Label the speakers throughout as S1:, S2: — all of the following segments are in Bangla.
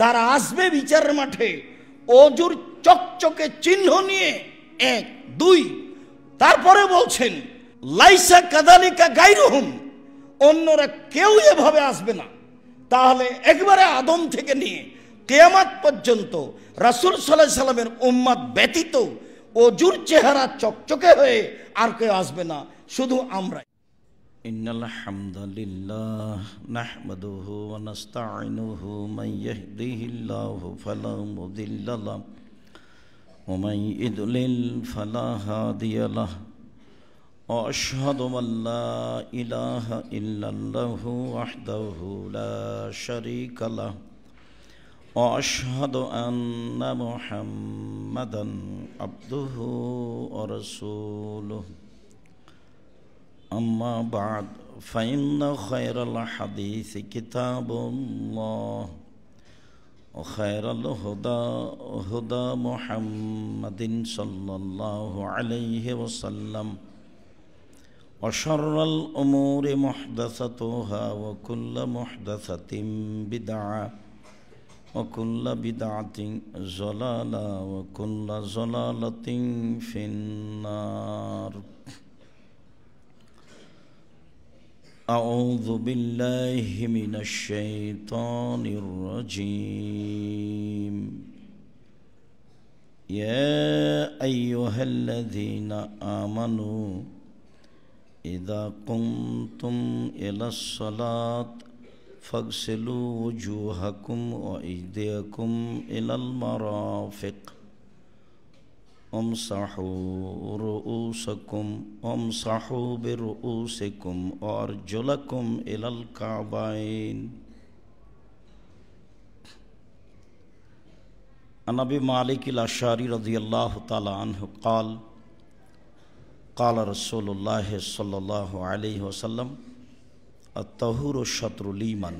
S1: তারা আসবে বিচারের মাঠে অজুর চকচকে চিহ্ন নিয়ে। 1 2 তারপরে বলছেন লাইসা কাযালিকা গায়রুহুম, অন্যরা কেউ এভাবে আসবে না। তাহলে একবারে আদম থেকে নিয়ে কিয়ামত পর্যন্ত রাসূল সাল্লাল্লাহু আলাইহি সাল্লামের উম্মত ব্যতীত অজুর চেহারা চকচকে হয়ে আর কেউ আসবে না, শুধু আমরা। ইন্নাল হামদালিল্লাহ নাহমাদুহু ওয়া নাস্তাঈনুহু মান ইয়াহদিহিল্লাহু ফালা মুদিল্লা লাহু ওয়া মান ইউদ্লিল ফালা হাদিয়া লাহু ওয়া আশহাদু আল লা ইলাহা ইল্লাল্লাহু ওয়াহদাহু লা শারীকা লাহু ওয়া আশহাদু আন্না মুহাম্মাদান আবদুহু ওয়া রাসূলুহু। أما بعد فإن خير الحديث كتاب الله وخير الهدى هدى محمد صلى الله عليه وسلم وشر الأمور محدثاتها وكل محدثة بدعة وكل بدعة ضلالة وكل ضلالة في النار. أعوذ بالله من الشيطان الرجيم. يا أيها الذين آمنوا إذا قمتم إلى الصلاة فاغسلوا وجوهكم وأيديكم إلى المرافق وامسحوا برؤوسكم وأرجلكم إلى الكعبين. عن أبي مالك الأشعري رضي الله تعالى عنه قال قال رسول الله صلى الله عليه وسلم الطهور شطر الإيمان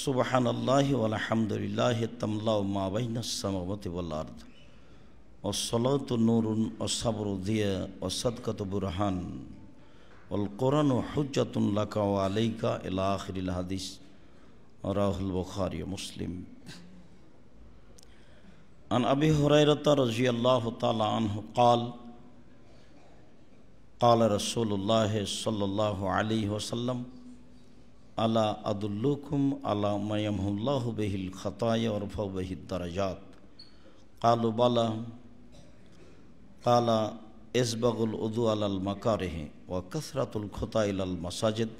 S1: سبحان الله والحمد لله تملأ ما بين السماوات والأرض والصلاة نور والصبر ضياء والصدقة برهان والقرآن حجة لك وعليك إلى آخر الحديث رواه البخاري ومسلم. عن أبي هريرة رضي الله تعالى عنه قال قال رسول الله صلى الله عليه وسلم ألا أدلكم على ما يمحو الله به الخطايا ويرفع به الدرجات قالوا بلى قال اسبغ الوضوء على المكاره وكثرة الخطى إلى المساجد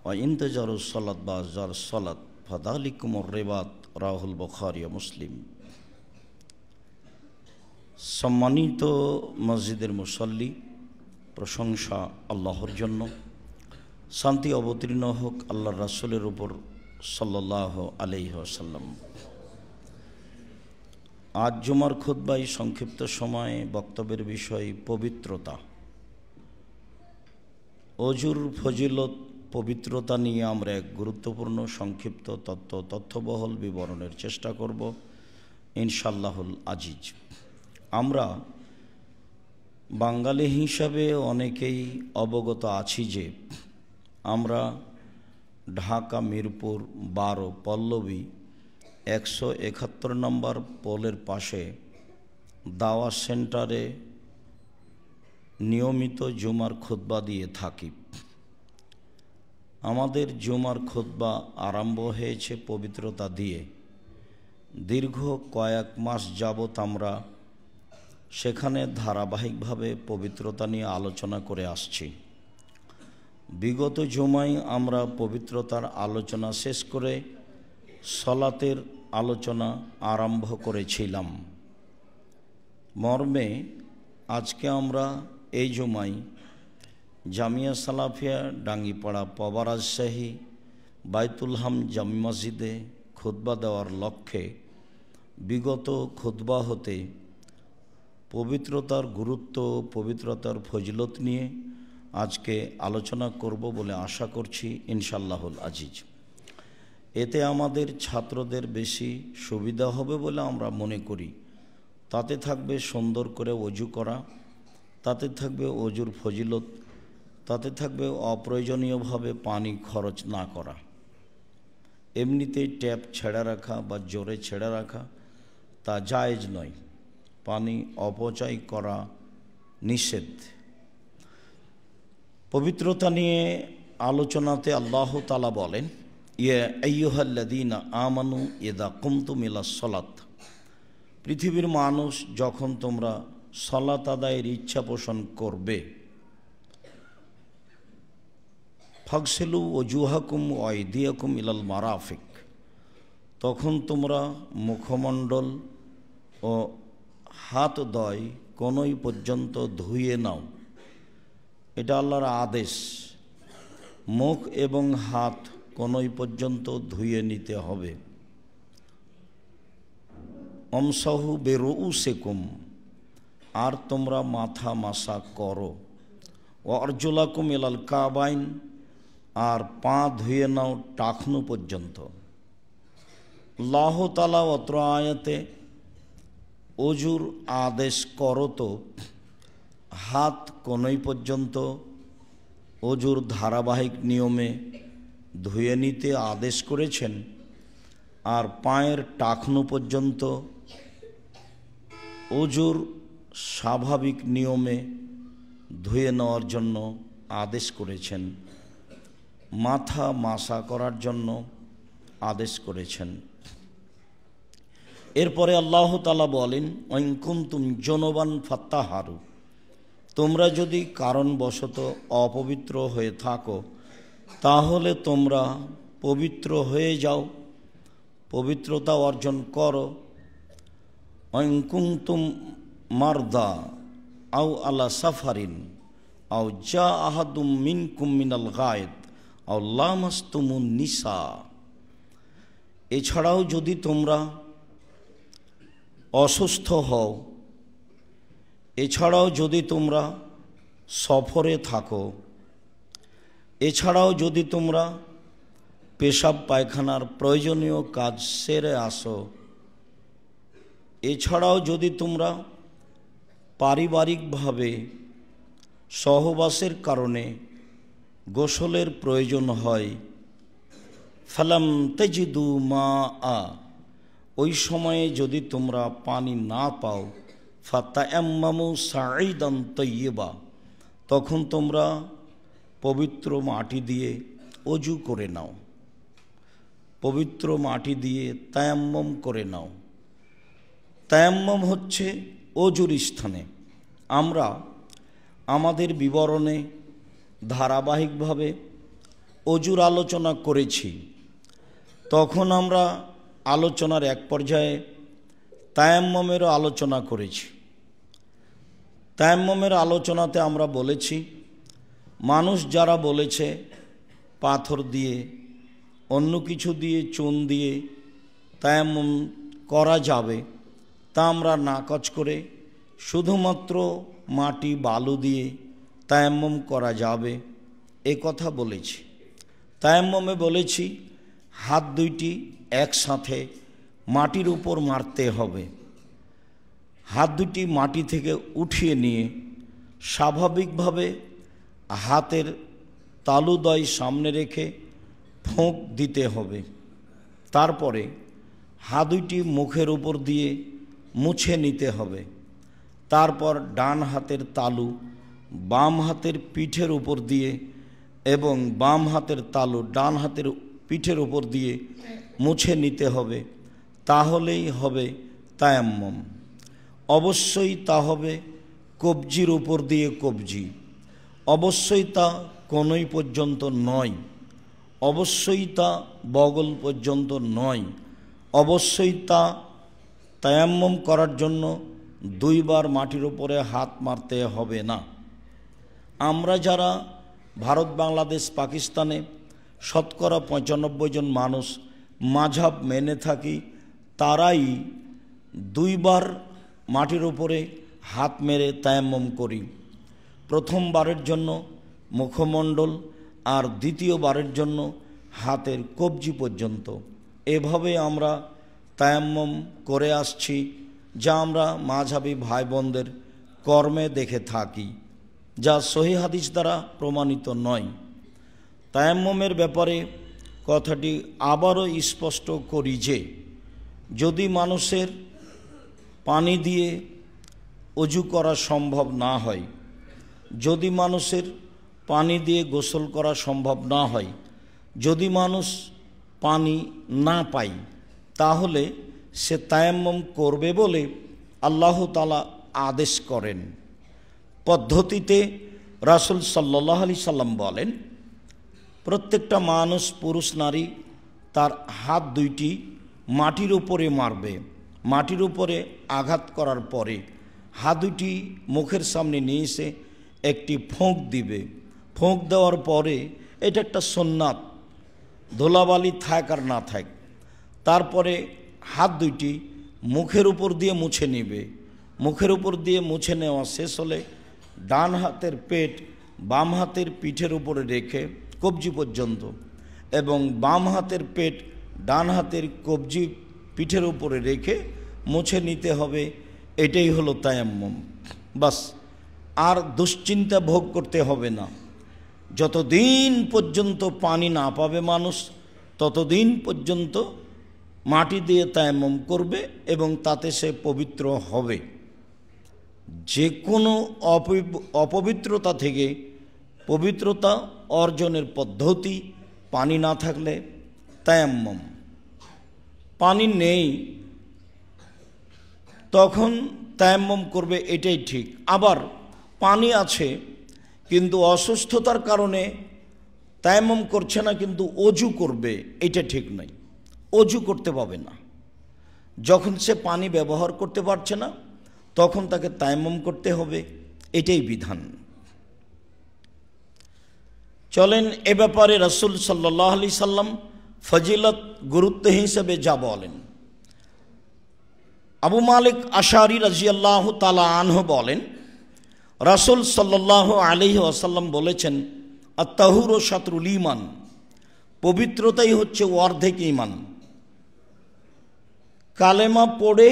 S1: وانتظار الصلاة بعد الصلاة فذلكم الرباط رواه البخاري ومسلم. সম্মানিত মসজিদের মুসল্লি, প্রশংসা আল্লাহর জন্য, শান্তি অবতীর্ণ হোক আল্লাহর রাসূলের উপর সাল্লাল্লাহু আলাইহি ওয়াসাল্লাম। আজ জুমার খুতবায় সংক্ষিপ্ত সময়ে বক্তব্যের বিষয় পবিত্রতা। অজুর ফজিলত, পবিত্রতা নিয়ে আমরা এক গুরুত্বপূর্ণ সংক্ষিপ্ত তথ্যবহল বিবরণের চেষ্টা করব ইনশাআল্লাহুল আজিজ। আমরা বাঙালি হিসাবে অনেকেই অবগত আছি যে আমরা ঢাকা মিরপুর 12 পল্লবী 171 নম্বর পোলের পাশে দাওয়া সেন্টারে নিয়মিত জুমার খুতবা দিয়ে থাকি। আমাদের জুমার খুতবা আরম্ভ হয়েছে পবিত্রতা দিয়ে। দীর্ঘ কয়েক মাস যাবৎ আমরা সেখানে ধারাবাহিকভাবে পবিত্রতা নিয়ে আলোচনা করে আসছি। বিগত জুমায় আমরা পবিত্রতার আলোচনা শেষ করে সলাতের আলোচনা আরম্ভ করেছিলাম। মর্মে আজকে আমরা এই জুমায় জামিয়া সালাফিয়া ডাঙ্গিপাড়া পবা রাজশাহী বাইতুল হাম জামি মসজিদে খুতবা দেওয়ার লক্ষ্যে বিগত খুতবা হতে পবিত্রতার গুরুত্ব, পবিত্রতার ফজিলত নিয়ে আজকে আলোচনা করব বলে আশা করছি ইনশাআল্লাহুল আজিজ। এতে আমাদের ছাত্রদের বেশি সুবিধা হবে বলে আমরা মনে করি। তাতে থাকবে সুন্দর করে ওযু করা, তাতে থাকবে ওযুর ফজিলত, তাতে থাকবে অপ্রয়োজনীয়ভাবে পানি খরচ না করা। এমনিতেই ট্যাপ ছেড়ে রাখা বা জোরে ছেড়ে রাখা তা জায়েজ নয়, পানি অপচয় করা নিষেধ। পবিত্রতা নিয়ে আলোচনাতে আল্লাহ তাআলা বলেন, ইয়া আইয়ুহাল্লাযীনা আমানু ইযা কুমতুম ইলাস সালাত, পৃথিবীর মানুষ যখন তোমরা সালাত আদায়ের ইচ্ছা পোষণ করবে, ফাগসিলু ওজুহাকুম ওয়া আইদিয়াকুম ইলাল মারাফিক, তখন তোমরা মুখমণ্ডল ও হাত দয় কোনই পর্যন্ত ধুয়ে নাও। এটা আল্লাহর আদেশ, মুখ এবং হাত কোনই পর্যন্ত ধুয়ে নিতে হবে। আমসাহু বিরুউসিকুম, আর তোমরা মাথা মাসা করো। ওয়া আরজুলাকুম ইলাল কাবাইন, আর পা ধুয়ে নাও টাকনু পর্যন্ত। আল্লাহ তাআলা অত্র আয়াতে অজুর আদেশ করত হাত কোনই পর্যন্ত অজুর ধারাবাহিক নিয়মে ধুয়ে নিতে আদেশ করেছেন, আর পায়ের টাকনু পর্যন্ত অজুর স্বাভাবিক নিয়মে ধুয়ে নেওয়ার জন্য আদেশ করেছেন, মাথা মাসা করার জন্য আদেশ করেছেন। এরপরে আল্লাহ তাআলা বলেন, ওয়াইন কুনতুম জুনুবান ফাত্তাহারু, তোমরা যদি কারণবশত অপবিত্র হয়ে থাকো তাহলে তোমরা পবিত্র হয়ে যাও, পবিত্রতা অর্জন করো। ওয়াইন কুনতুম মারদা আও আলা সাফারিন আও জা আহাদুম মিনকুম মিনাল গায়েদ আও লামাসতুমুন নিসা, এছাড়াও যদি তোমরা অসুস্থ হও, এছাড়াও যদি তোমরা সফরে থাকো, এছাড়াও যদি তোমরা পেশাব পায়খানার প্রয়োজনীয় কাজ সেরে আসো, এছাড়াও যদি তোমরা পারিবারিকভাবে সহবাসের কারণে গোসলের প্রয়োজন হয়, ফালাম তাজিদু মাআ, ওই সময়ে যদি তোমরা পানি না পাও, ফাতায়াম্মামু সাঈদান তাইয়্যিবা, তখন তোমরা পবিত্র মাটি দিয়ে অজু করে নাও, পবিত্র মাটি দিয়ে তায়াম্মম করে নাও। তায়াম্মম হচ্ছে অজুর স্থানে। আমরা আমাদের বিবরণে ধারাবাহিকভাবে অজুর আলোচনা করেছি, তখন আমরা আলোচনার এক পর্যায়ে তায়াম্মমেরও আলোচনা করেছি। তায়াম্মমের আলোচনাতে আমরা বলেছি, মানুষ যারা বলেছে পাথর দিয়ে অন্য কিছু দিয়ে চুন দিয়ে তায়াম্মম করা যাবে, তা আমরা নাকচ করে শুধুমাত্র মাটি বালু দিয়ে তায়াম্মম করা যাবে এ কথা বলেছি। তায়াম্মমে বলেছি হাত দুইটি একসাথে মাটির উপর মারতে হবে, হাত দুটি মাটি থেকে উঠিয়ে নিয়ে স্বাভাবিকভাবে হাতের তালুদ্বয় সামনে রেখে ফোঁক দিতে হবে। তারপরে হাত দুইটি মুখের উপর দিয়ে মুছে নিতে হবে। তারপর ডান হাতের তালু বাম হাতের পিঠের উপর দিয়ে এবং বাম হাতের তালু ডান হাতের পিঠের উপর দিয়ে মুছে নিতে হবে, তাহলেই হবে তায়াম্মম। অবশ্যই তা হবে কবজির উপর দিয়ে কবজি, অবশ্যই তা কোনই পর্যন্ত নয়, অবশ্যই তা বগল পর্যন্ত নয়, অবশ্যই তা তায়াম্মম করার জন্য দুইবার মাটির উপরে হাত মারতে হবে না। আমরা যারা ভারত, বাংলাদেশ, পাকিস্তানে শতকরা ৯৫ জন মানুষ মাযহাব মেনে থাকি, তারাই দুইবার মাটির উপরে হাত মেরে তায়াম্মম করি। প্রথমবারের জন্য মুখমণ্ডল আর দ্বিতীয়বারের জন্য হাতের কবজি পর্যন্ত। এভাবে আমরা তায়াম্মম করে আসছি, যা আমরা মাযহাবী ভাই বোনদের কর্মে দেখে থাকি, যা সহিহ হাদিস দ্বারা প্রমাণিত নয়। তায়াম্মমের ব্যাপারে কথাটি আবারও স্পষ্ট করি যে যদি মানুষের পানি দিয়ে অজু করা সম্ভব না হয়, যদি মানুষের পানি দিয়ে গোসল করা সম্ভব না হয়, যদি মানুষ পানি না পায়, তাহলে সে তায়াম্মুম করবে বলে আল্লাহ তাআলা আদেশ করেন। পদ্ধতিতে রাসূল সাল্লাল্লাহু আলাইহি সাল্লাম বলেন, প্রত্যেকটা মানুষ, পুরুষ নারী, তার হাত দুইটি মাটির উপরে মারবে। মাটির উপরে আঘাত করার পরে হাত দুটি মুখের সামনে নিয়ে এসে একটি ফোঁক দিবে। ফোঁক দেওয়ার পরে, এটা একটা সুন্নাত, ধুলাবালি থাক আর না থাক, তারপরে হাত দুইটি মুখের উপর দিয়ে মুছে নেবে। মুখের উপর দিয়ে মুছে নেওয়া শেষ হলে ডান হাতের পেট বাম হাতের পিঠের উপরে রেখে কবজি পর্যন্ত, এবং বাম হাতের পেট ডান হাতের কবজি পিঠের উপরে রেখে মুছে নিতে হবে। এটাই হলো তায়াম্মুম। বাস, আর দুশ্চিন্তা ভোগ করতে হবে না। যতদিন পর্যন্ত পানি না পাবে মানুষ, ততদিন পর্যন্ত মাটি দিয়ে তায়াম্মুম করবে এবং তাতে সে পবিত্র হবে। যে কোনো অপবিত্রতা থেকে পবিত্রতা অর্জনের পদ্ধতি পানি না থাকলে তায়াম্মুম। পানি নেই তখন তায়াম্মুম করবে, এটাই ঠিক। আবার পানি আছে কিন্তু অসুস্থতার কারণে তায়াম্মুম করছে না, কিন্তু অজু করবে, এটা ঠিক নয়। অজু করতে পাবে না। যখন সে পানি ব্যবহার করতে পারছে না তখন তাকে তায়াম্মুম করতে হবে, এটাই বিধান। চলেন এ ব্যাপারে রাসূল সাল্লাল্লাহু আলাইহি সাল্লাম ফজিলত গুরুত্ব হিসেবে যা বলেন। আবু মালিক আশআরী রাদিয়াল্লাহু তাআলা আনহু বলেন, রাসূল সাল্লাল্লাহু আলাইহি ওয়াসাল্লাম বলেছেন, আত-তাহুরু শাতরুল ঈমান, পবিত্রতাই হচ্ছে অর্ধেক ঈমান। কালেমা পড়ে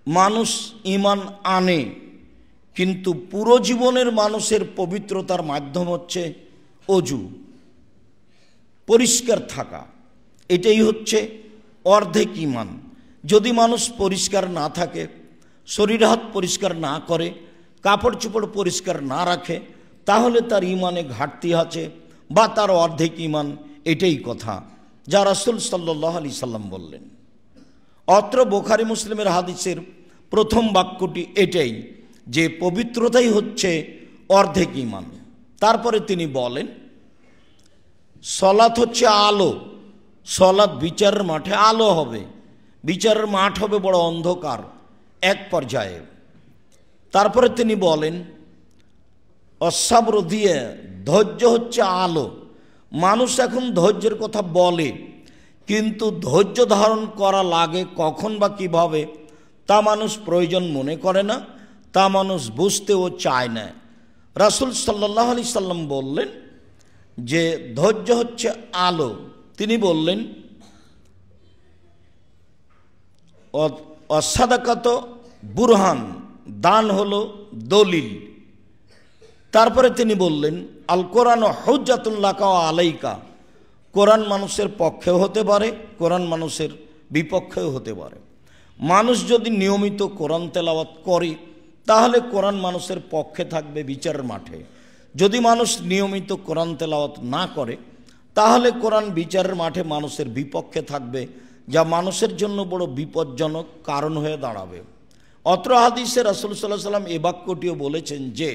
S1: মানুষ ঈমান আনে, কিন্তু পুরো জীবনের মানুষের পবিত্রতার মাধ্যম হচ্ছে অজু, পরিষ্কার থাকা। এটাই হচ্ছে অর্ধেক ঈমান। যদি মানুষ পরিষ্কার না থাকে, শরীর হাত পরিষ্কার না করে, কাপড় চোপড় পরিষ্কার না রাখে, তাহলে তার ঈমানে ঘাটতি আছে বা তার অর্ধেক ঈমান। এটাই কথা যা রাসূল সাল্লাল্লাহু আলাইহি সাল্লাম বললেন। অত্র বুখারী মুসলিমের হাদিসের প্রথম বাক্যটি এটাই যে পবিত্রতাই হচ্ছে অর্ধেক ঈমান। তারপরে তিনি বলেন, সলাত হচ্ছে আলো। সলাত বিচারের মাঠে আলো হবে, বিচারের মাঠ হবে বড় অন্ধকার এক পর্যায়ে। তারপরে তিনি বলেন, অসাবর দিয়ে, ধৈর্য হচ্ছে আলো। মানুষ এখন ধৈর্যের কথা বলে, কিন্তু ধৈর্য ধারণ করা লাগে কখন বা কিভাবে তা মানুষ প্রয়োজন মনে করে না, তা মানুষ বুঝতেও চায় না। রাসূল সাল্লাল্লাহু আলাইহি সাল্লাম বললেন যে ধৈর্য হচ্ছে আলো। তিনি বললেন, অসাদাকাত বুরহান, দান হলো দলিল। তারপরে তিনি বললেন, আল কোরআন হুজ্জাতুল লাকা ওয়া আলাইকা, কোরআন মানুষের পক্ষেও হতে পারে, কোরআন মানুষের বিপক্ষেও হতে পারে। মানুষ যদি নিয়মিত কোরআন তেলাওয়াত করে তাহলে কোরআন মানুষের পক্ষে থাকবে বিচারের মাঠে। যদি মানুষ নিয়মিত কোরআন তেলাওয়াত না করে তাহলে কোরআন বিচারের মাঠে মানুষের বিপক্ষে থাকবে, যা মানুষের জন্য বড় বিপজ্জনক কারণ হয়ে দাঁড়াবে। অত্র হাদিসে রাসূল সাল্লাল্লাহু আলাইহি ওয়াসাল্লাম এই বাক্যটিও বলেছেন যে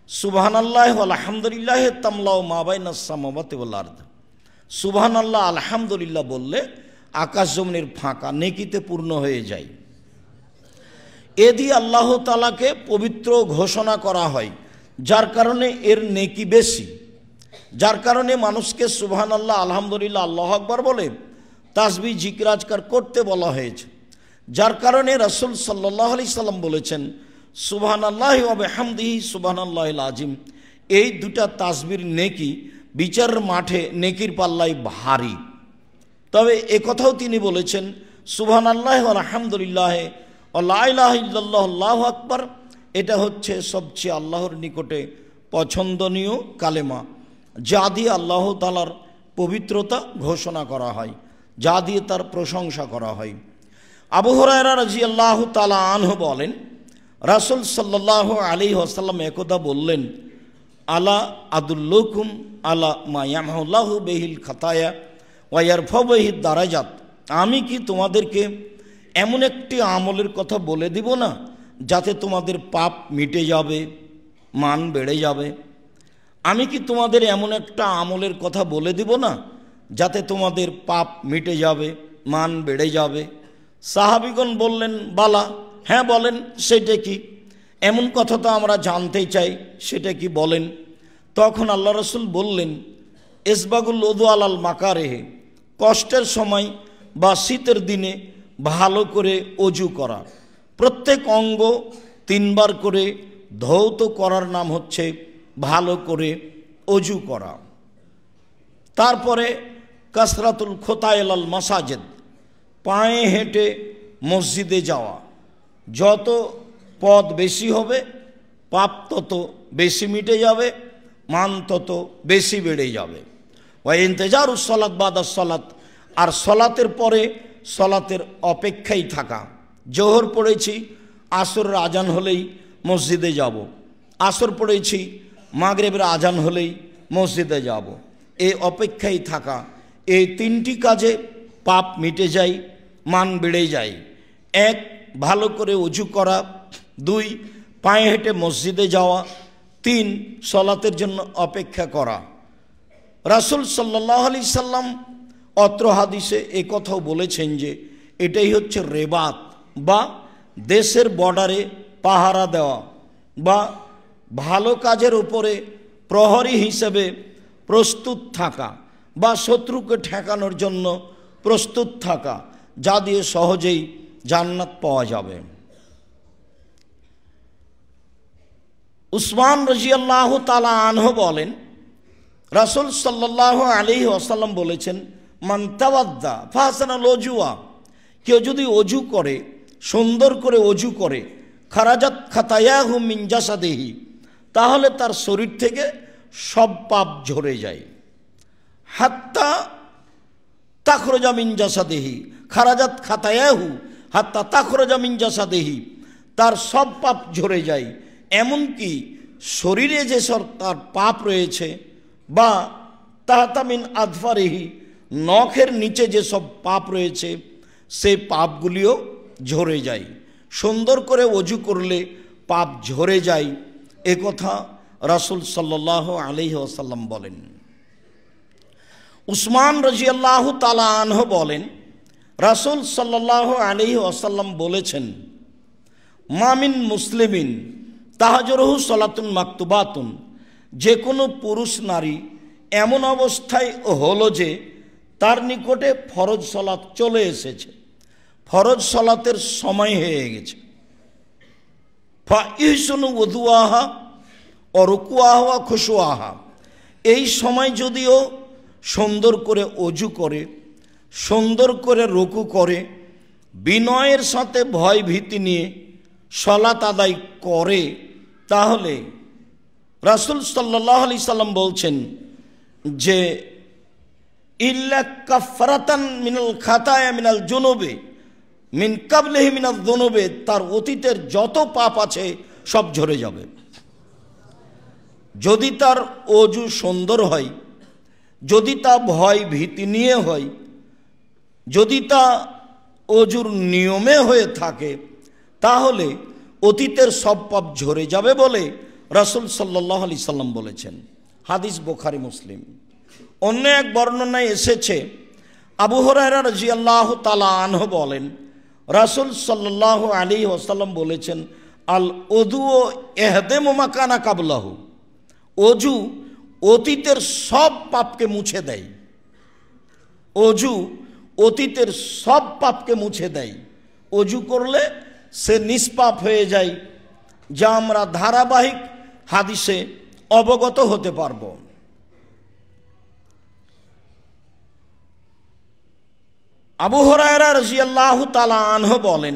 S1: সুবহানাল্লাহি ওয়া আলহামদুলিল্লাহি তামলাউ মা বাইনাস সামাওয়াতি ওয়াল আরদ, সুবহানাল্লাহ আলহামদুলিল্লাহ বললে আকাশ জমিনের ফাঁকা নেকিতে পূর্ণ হয়ে যায়। এ দিয়ে আল্লাহ তাআলাকে পবিত্র ঘোষণা করা হয়, যার কারণে এর নেকি বেশি। যার কারণে মানুষকে সুবহানাল্লাহ আলহামদুলিল্লাহ আল্লাহু আকবার বলে তাসবিহ জিকির আজকার করতে বলা হয়েছে। যার কারণে রাসূল সাল্লাল্লাহু আলাইহি সাল্লাম বলেছেন, সুবহানাল্লাহি ওয়া বিহামদিহি সুবহানাল্লাহিল আযীম। এই দুটা তাসবিহর নেকি বিচারের মাঠে নেকির পাল্লায় ভারী। তবে একথাও তিনি বলেছেন, সুবহানাল্লাহি ওয়া আলহামদুলিল্লাহি ওয়া লা ইলাহা ইল্লাল্লাহু আল্লাহু আকবার, এটা হচ্ছে সবচেয়ে আল্লাহর নিকটে পছন্দনীয় কালেমা, যা দিয়ে আল্লাহ তাআলার পবিত্রতা ঘোষণা করা হয়, যা দিয়ে তার প্রশংসা করা হয়। আবু হুরায়রা রাদিয়াল্লাহু তাআলা আনহু বলেন, রাসূল সাল্লাল্লাহু আলাইহি ওয়াসাল্লাম একদা বললেন, আলা আদুল্লুকুম আলা মা ইয়ামহুল্লাহু বিহিল খাতায়া ওয়া ইয়ারফাউ বিহিদ দারাজাত, আমি কি তোমাদেরকে এমন একটি আমলের কথা বলে দিব না যাতে তোমাদের পাপ মিটে যাবে, মান বেড়ে যাবে? আমি কি তোমাদের এমন একটা আমলের কথা বলে দিব না যাতে তোমাদের পাপ মিটে যাবে, মান বেড়ে যাবে? সাহাবীগণ বললেন, বালা, হ্যাঁ বলেন, সেটা কি? এমন কথা তো আমরা জানতে চাই, সেটা কি বলেন? তখন আল্লাহ রাসূল বললেন, ইসবাগুল উযু আলাল মাকারিহি, কষ্টের সময় বা শীতের দিনে ভালো করে অজু করা। প্রত্যেক অঙ্গ 3 বার করে ধৌত করার নাম হচ্ছে ভালো করে অজু করা। তারপরে কাসরাতুল খোতাইলাল মাসাজিদ, পায়ে হেঁটে মসজিদে যাওয়া। যত পথ বেশি হবে পাপ তত বেশি মিটে যাবে, মান তত বেশি বেড়ে যাবে। ওয়া ইন্তেজারুস সালাত বাদাস সালাত, আর সলাতের পরে সলাতের অপেক্ষায় থাকা। জোহর পড়েছি, আসরের আজান হলেই মসজিদে যাব। আসর পড়েছি, মাগরিবের আজান হলেই মসজিদে যাব। এই অপেক্ষায় থাকা, এই 3টি কাজে পাপ মিটে যায়, মান বেড়ে যায়। 1, ভালো করে অজু করা। 2, পায়ে হেঁটে মসজিদে যাওয়া। 3, সলাতের জন্য অপেক্ষা করা। রাসূল সাল্লাল্লাহু আলাইহি সাল্লাম অত্র হাদিসে এই কথাও বলেছেন যে এটাই হচ্ছে রেবাত বা দেশের বর্ডারে পাহারা দেওয়া বা ভালো কাজের উপরে প্রহরী হিসেবে প্রস্তুত থাকা বা শত্রুকে ঠেকানোর জন্য প্রস্তুত থাকা, যা দিয়ে সহজেই জান্নাত পাওয়া যাবে। উসমান রাদিয়াল্লাহু তাআলা আনহু বলেন, রাসূল সাল্লাল্লাহু আলাইহি ওয়াসাল্লাম বলেছেন, মান তাওয়াদ্দা ফাহসানাল ওযুয়া, কেউ যদি অজু করে, সুন্দর করে অজু করে, খারাজাত খাতায়াহু মিন জাসাদিহি, তাহলে তার শরীর থেকে সব পাপ ঝরে যায়। হাত্তা তাখরুজা মিন জাসাদিহি, খারাজাত খাতায়াহু হাত্তা তাখরুজা মিন জাসাদিহি, তার সব পাপ ঝরে যায়। এমনকি শরীরে যেসব তার পাপ রয়েছে বা তাহতা মিন আদফারিহি, নখের নিচে যেসব পাপ রয়েছে সেই পাপগুলিও ঝরে যায়। সুন্দর করে অজু করলে পাপ ঝরে যায়, এ কথা রাসূল সাল্লাল্লাহু আলাইহি ওয়াসাল্লাম বলেন। উসমান রাদিয়াল্লাহু তাআলা আনহু বলেন, রাসূল সাল্লাল্লাহু আলাইহি ওয়াসাল্লাম বলেছেন, মামিন মুসলিমিন তাহাজুরহু সালাতুন মাকতুবাতুন, যে কোনো পুরুষ নারী এমন অবস্থায় হলো যে তার নিকটে ফরজ সালাত চলে এসেছে, ফরজ সালাতের সময় হয়ে গেছে। ফা ইহসুনু ওযুআহা ও রুকুআহা ওয়া খুশুআহা, এই সময় যদিও সুন্দর করে অজু করে, সুন্দর করে রুকু করে, বিনয়ের সাথে ভয় ভীতি নিয়ে সালাত আদায় করে, তাহলে রাসূল সাল্লাল্লাহু আলাইহি সাল্লাম বলছেন যে ইল্লা কাফারাতান মিনাল খাতায়া মিনাল জুনুবে মিন কাবলিহি মিনাল যুনুবে, তার অতীতের যত পাপ আছে সব ঝরে যাবে। যদি তার অজু সুন্দর হয়, যদি তা ভয় ভীতি নিয়ে হয়, যদি তা অজুর নিয়মে হয়ে থাকে, তাহলে অতীতের সব পাপ ঝরে যাবে বলে রাসূল সাল্লাল্লাহু আলাইহি সাল্লাম বলেছেন। হাদিস বুখারী মুসলিম। অন্য এক বর্ণনায় এসেছে, আবু হুরায়রা রাদিয়াল্লাহু তাআলা আনহু বলেন, রাসূল সাল্লাল্লাহু আলাইহি ওয়াসাল্লাম বলেছেন, আল উযু ইহদামু মা কানা কাবলাহু, অজু অতীতের সব পাপকে মুছে দেয়। অজু অতীতের সব পাপকে মুছে দেয়। অজু করলে সে নিষ্পাপ হয়ে যায়, যা আমরা ধারাবাহিক হাদিসে অবগত হতে পারব। আবু হুরায়রা রাদিয়াল্লাহু তাআলা আনহু বলেন,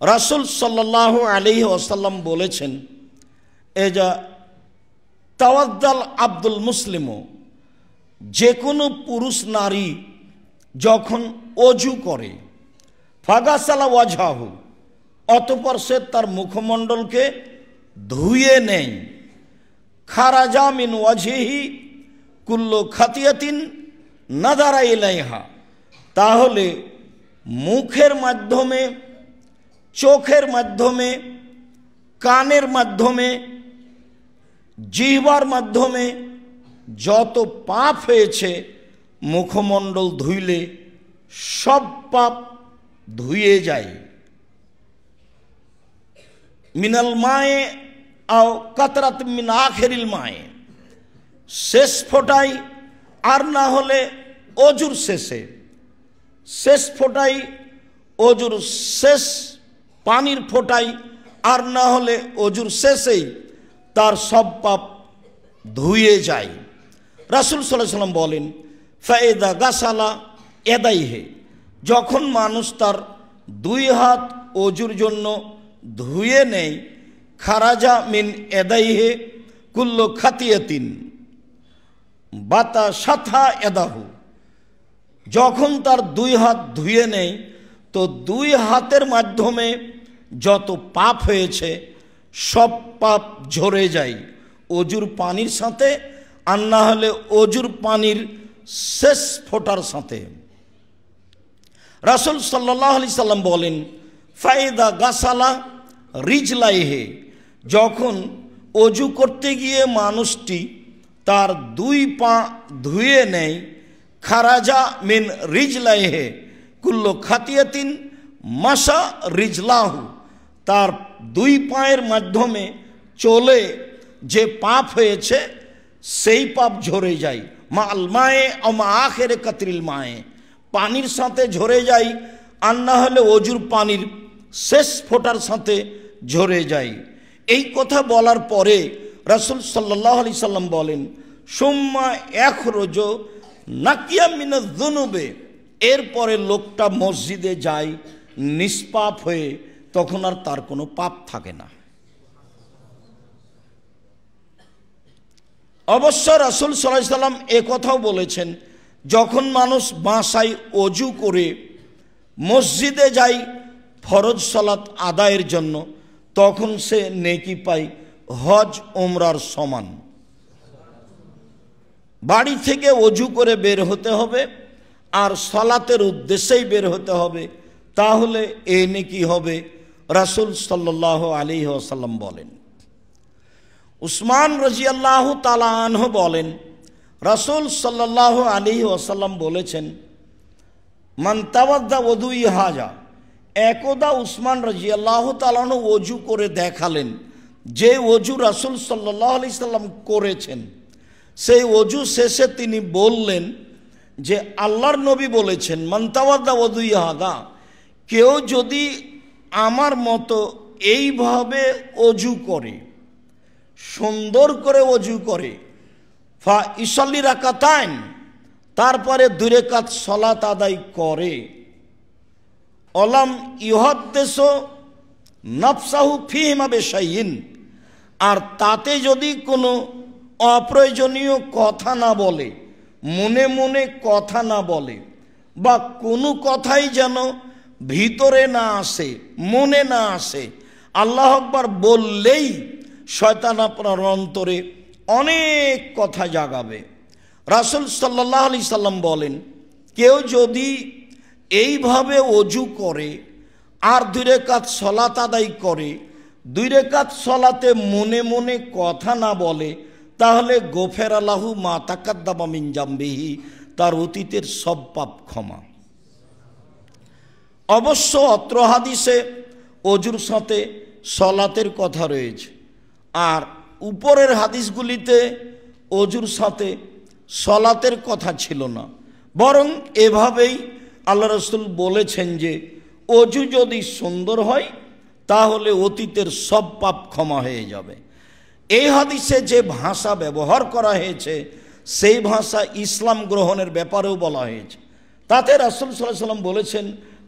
S1: রাসূল সাল্লাল্লাহু আলাইহি ওয়াসাল্লাম বলেছেন, এজা তাওয়াদ্দাল আব্দুল মুসলিমু যে কোনো পুরুষ নারী যখন অজু করে, ফাগাসালা ওয়াজহাহু, অতঃপর সে তার মুখমণ্ডলকে ধুয়ে নেয়, খারাজা মিন ওয়াজহিহি কুল্লু খাতিয়াতিন নাদারা ইলাইহা, তাহলে মুখের মাধ্যমে, চোখের মাধ্যমে, কানের মাধ্যমে, জিহ্বার মাধ্যমে যত পাপ হয়েছে মুখমণ্ডল ধুইলে সব পাপ ধুয়ে যায়। মিনাল মায়ে আও কাতরাত মিন আখিরিল মায়ে, শেষ ফোঁটাই আর না হলে অজুর শেষে, শেষ ফোঁটাই অজুর শেষ পানির ফোঁটাই আর না হলে অজুর শেষেই তার সব পাপ ধুয়ে যায়। রাসূল সাল্লাল্লাহু আলাইহি ওয়াসাল্লাম বলেন, ফাইদা গাসালা ইয়াদাইহি, যখন মানুষ তার দুই হাত অজুর জন্য ধুয়ে নেয়, খারাজা মিন ইয়াদাইহি কুল্লু খাতিয়াতিন বাতা সাথা এদাহু, যখন তার দুই হাত ধুয়ে নেয় তো দুই হাতের মাধ্যমে যত পাপ হয়েছে সব পাপ ঝরে যায় অজুর পানির সাথে, আর না হলে অজুর পানির শেষ ফোঁটার সাথে। রাসূল সাল্লাল্লাহু আলাইহি সাল্লাম বলেন, ফাইদা গাসালা রিজলাইহে, যখন অজু করতে গিয়ে মানুষটি তার দুই পা ধুয়ে নেয়, খারাজা মিন রিজলাইহে কুল্লু খাতিয়াতিন মাসা রিজলাহু, তার দুই পায়ের মাধ্যমে চলে যে পাপ হয়েছে সেই পাপ ঝরে যায়। মা আল মায়ে ও মা আখেরে কাতরিল মায়ে, পানির সাথে ঝরে যায় আর না হলে অজুর পানির শেষ ফোঁটার সাথে ঝরে যায়। এই কথা বলার পরে রাসূল সাল্লাল্লাহু আলাইহি সাল্লাম বলেন, সুম্মা ইয়াখরুজ নাকিয়া মিনাজ যুনুবে, এরপরে লোকটা মসজিদে যায় নিষ্পাপ হয়ে, তখন আর তার কোনো পাপ থাকে না। অবশ্য রাসূল সাল্লাল্লাহু আলাইহি সাল্লাম একথাও বলেছেন, যখন মানুষ বাসায় অজু করে মসজিদে যায় ফরজ সালাত আদায়ের জন্য, তখন সে নেকি পায় হজ উমরার সমান। বাড়ি থেকে অজু করে বের হতে হবে আর সালাতের উদ্দেশ্যেই বের হতে হবে, তাহলে এ নেকি হবে। রাসূল সাল্লাল্লাহু আলাইহি ওয়াসাল্লাম বলেন। উসমান রাদিয়াল্লাহু তাআলা আনহু বলেন, রাসূল সাল্লাল্লাহু আলাইহি ওয়াসাল্লাম বলেছেন, মান তাওয়াদ্দা ওযুই হাজা, একদা উসমান রাদিয়াল্লাহু তাআলা আনহু অজু করে দেখালেন, যে অজু রাসূল সাল্লাল্লাহু আলাইহি সাল্লাম করেছেন সেই অজু শেষে তিনি বললেন যে আল্লাহর নবী বলেছেন, মান তাওয়াদ্দা ওযুই হাজা, কেউ যদি আমার মতো এইভাবে অজু করে, সুন্দর করে অজু করে, ফা ইসাল্লি রাকাতাইন, তারপরে 2 রাকাত সালাত আদায় করে, অলাম ইউহাদ্দিসু নাফসাহু ফিহিমা বিশাইইন, আর তাতে যদি কোনো অপ্রয়োজনীয় কথা না বলে, মনে মনে কথা না বলে, বা কোনো কথাই যেন ভিতরে না আসে, মনে না আসে, আল্লাহু আকবার বললেই শয়তান আপনার অন্তরে অনেক কথা জাগাবে। রাসূল সাল্লাল্লাহু আলাইহি সাল্লাম বলেন, কেউ যদি এইভাবে অজু করে আর 2 রাকাত সালাত আদায় করে, 2 রাকাত সালাতে মনে মনে কথা না বলে, তাহলে গোফেরা লাহু মা তাকাদ্দামা মিন জামবিহি, তার অতীতের সব পাপ ক্ষমা। অবশ্য অত্র হাদিসে অজুর সাথে সলাতের কথা রয়েছে, আর উপরের হাদিসগুলিতে অজুর সাথে সলাতের কথা ছিল না, বরং এভাবেই আল্লাহ রাসূল বলেছেন যে অজু যদি সুন্দর হয় তাহলে অতীতের সব পাপ ক্ষমা হয়ে যাবে। এই হাদিসে যে ভাষা ব্যবহার করা হয়েছে সেই ভাষা ইসলাম গ্রহণের ব্যাপারেও বলা হয়েছে। তাতে রাসূল সাল্লাল্লাহু আলাইহি সাল্লাম বলেছেন,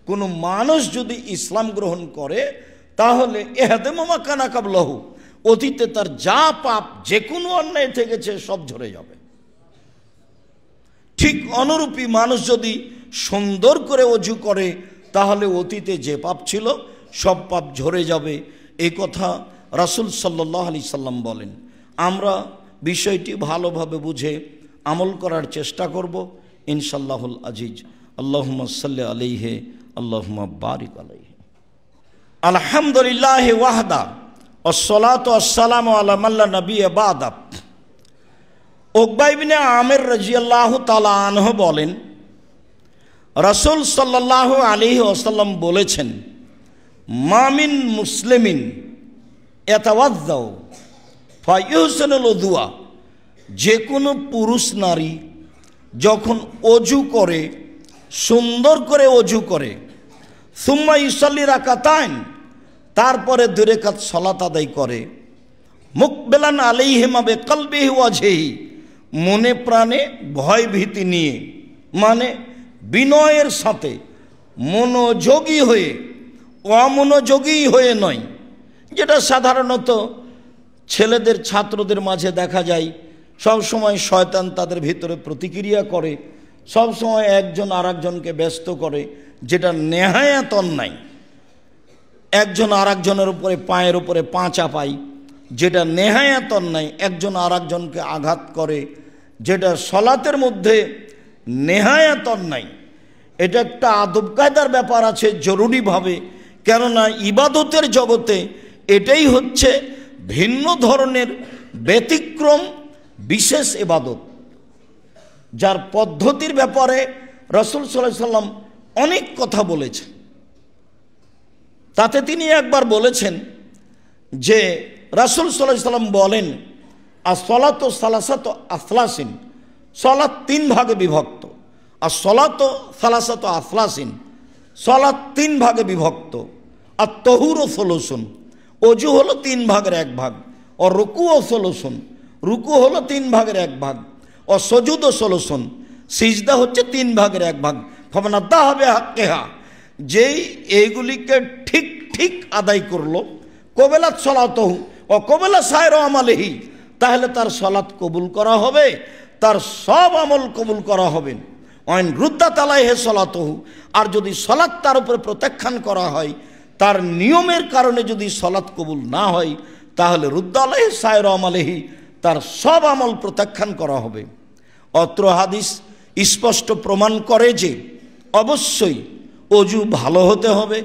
S1: কোনো মানুষ যদি ইসলাম গ্রহণ করে তাহলে ইহদামু মা কানা কাবলাহু, অতীতে তার যা পাপ যে কোনো অন্যায় থেকেছে সব ঝরে যাবে। ঠিক অনুরূপী মানুষ যদি সুন্দর করে অজু করে তাহলে অতীতে যে পাপ ছিল সব পাপ ঝরে যাবে, এই কথা রাসূল সাল্লাল্লাহু আলাইহি সাল্লাম বলেন। আমরা বিষয়টি ভালোভাবে বুঝে আমল করার চেষ্টা করব ইনশাআল্লাহুল আজিজ। আল্লাহুম্মা সাল্লি আলাইহি আল্লাহুম্মা বারিক আলাইহি। আলহামদুলিল্লাহি ওয়াহদা ওয়াসসালাতু ওয়াসসালামু আলা মান লা নাবিয়্যা বা'দা। উকবা ইবনে আমির রাদিয়াল্লাহু তাআলা আনহু বলেন, রাসূল সাল্লাল্লাহু আলাইহি ওয়াসাল্লাম বলেছেন, মা মিন মুসলিমিন ইয়াতাওয়াজ্জাউ ফায়ুহসিনুল উযুয়া, যে কোনো পুরুষ নারী যখন অজু করে, সুন্দর করে অজু করে, সুম্মা ইউসাল্লি রাকাতাইন, তারপরে 2 রাকাত সালাত আদায় করে, মুকবিলান আলাইহিমা বিকলবিহি ওয়াজহিহি, মনে প্রাণে ভয় ভীতি নিয়ে, মানে বিনয়ের সাথে, মনোযোগী হয়ে, অমনোযোগী হয়ে নয়, যেটা সাধারণত ছেলেদের ছাত্রদের মাঝে দেখা যায়। সব সময় শয়তান তাদের ভিতরে প্রতিক্রিয়া করে, সব সময় একজন আরেকজনকে ব্যস্ত করে, যেটা নেহায়াত অন্যায়। একজন আরেকজনের উপরে পায়ের উপরে পা চাপায়, যেটা নেহায়াত অন্যায়। একজন আরেকজনকে আঘাত করে, যেটা সলাতের মধ্যে নেহায়াত অন্যায়। এটা একটা আদব কায়দার ব্যাপার আছে জরুরিভাবে, কেননা ইবাদতের জগতে এটাই হচ্ছে ভিন্ন ধরনের ব্যতিক্রম বিশেষ ইবাদত, যার পদ্ধতির ব্যাপারে রাসূল সাল্লাল্লাহু আলাইহি সাল্লাম অনেক কথা বলেছেন। তাতে তিনি একবার বলেছেন যে রাসূল সাল্লাল্লাহু আলাইহি সাল্লাম বলেন, as-salatu salasatu aslasin, সালাত 3 ভাগে বিভক্ত। as-salatu salasatu aslasin, সালাত 3 ভাগে বিভক্ত। at-tahuru thulusun, অজু হলো 3 ভাগের 1 ভাগ। ও রুকুও সলুসুন, রুকু হলো 3 ভাগের 1 ভাগ। ও সজুদও সলুসুন, সিজদা হচ্ছে 3 ভাগের 1 ভাগ। ফামানাদা হবে হাক্কেহা, যেই এইগুলিকে ঠিক ঠিক আদায় করলো, কবেলাত সলাতহু ও কবেলা সায়র আমালেহি, তাহলে তার সলাত কবুল করা হবে, তার সব আমল কবুল করা হবে। অইন রুদ্দাত আলাইহি সলাতহু, আর যদি সলাত তার উপরে প্রত্যাখ্যান করা হয়, তার নিয়মের কারণে যদি সলাত কবুল না হয়, তাহলে রুদ্দ আলাইহি সায়র আমালেহি, তার সব আমল প্রত্যাখ্যান করা হবে। অত্র হাদিস স্পষ্ট প্রমাণ করে যে অবশ্যই অজু ভালো হতে হবে,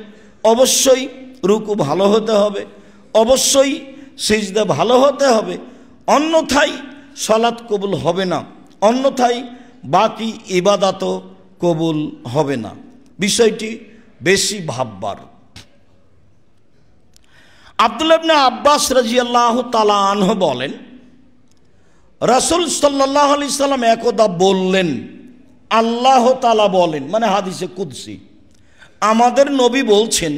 S1: অবশ্যই রুকু ভালো হতে হবে, অবশ্যই সিজদা ভালো হতে হবে, অন্যথায় সালাত কবুল হবে না, অন্যথায় বাকি ইবাদতও কবুল হবে না। বিষয়টি বেশি ভাববার। আব্দুল্লাহ ইবনে আব্বাস রাদিয়াল্লাহু তাআলা আনহু বলেন, রাসূল সাল্লাল্লাহু আলাইহি সাল্লাম একদা বললেন, আল্লাহ তাআলা বলেন, মানে হাদিসে কুদসি, আমাদের নবী বলছেন,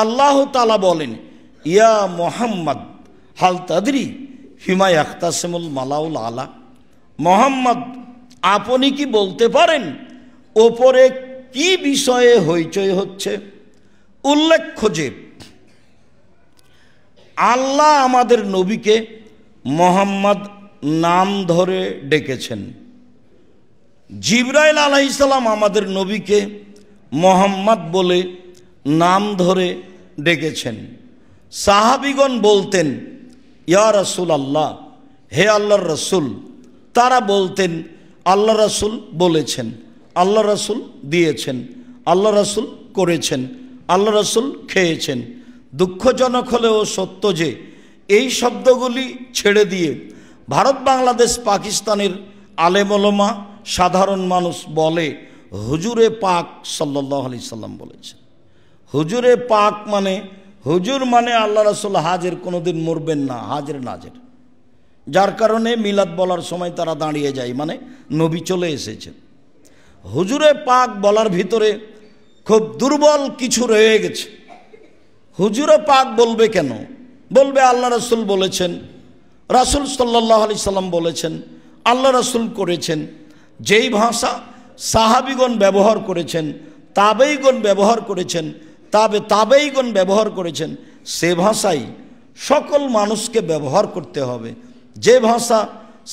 S1: আল্লাহ তাআলা বলেন, ইয়া মুহাম্মদ হাল তাদরি ফিমা ইয়াখতাসিমুল মালাউল আলা, মুহাম্মদ আপনি কি বলতে পারেন ওপরে কি বিষয়ে হইচই হচ্ছে? উল্লেখ্য যে আল্লাহ আমাদের নবীকে মুহাম্মদ নাম ধরে ডেকেছেন, জিবরাইল আলাইহিস সালাম আমাদের নবীকে মুহাম্মদ বলে নাম ধরে ডেকেছেন। সাহাবীগণ বলতেন, ইয়া রাসূলুল্লাহ, হে আল্লাহর রাসূল। তারা বলতেন, আল্লাহ রাসূল বলেছেন, আল্লাহ রাসূল দিয়েছেন, আল্লাহ রাসূল করেছেন, আল্লাহ রাসূল খেয়েছেন। দুঃখজনক হলেও সত্য যে এই শব্দগুলি ছেড়ে দিয়ে ভারত, বাংলাদেশ, পাকিস্তানের আলেম ওলামা, সাধারণ মানুষ বলে হুজুরে পাক সাল্লাল্লাহু আলাইহি সাল্লাম বলেছেন। হুজুরে পাক মানে, হুজুর মানে আল্লাহ রাসূল হাজের কোনোদিন মরবেন না, হাজের নাজের, যার কারণে মিলাদ বলার সময় তারা দাঁড়িয়ে যায়, মানে নবী চলে এসেছেন। হুজুরে পাক বলার ভিতরে খুব দুর্বল কিছু রয়ে গেছে। হুজুরে পাক বলবে কেন? বলবে আল্লাহ রাসূল বলেছেন, রাসূল সাল্লাল্লাহু আলাইহি সাল্লাম বলেছেন, আল্লাহ রাসূল করেছেন। যেই ভাষা সাহাবীগণ ব্যবহার করেছেন, তাবেঈগণ ব্যবহার করেছেন, তাবেঈগণ ব্যবহার করেছেন, সে ভাষাই সকল মানুষকে ব্যবহার করতে হবে। যে ভাষা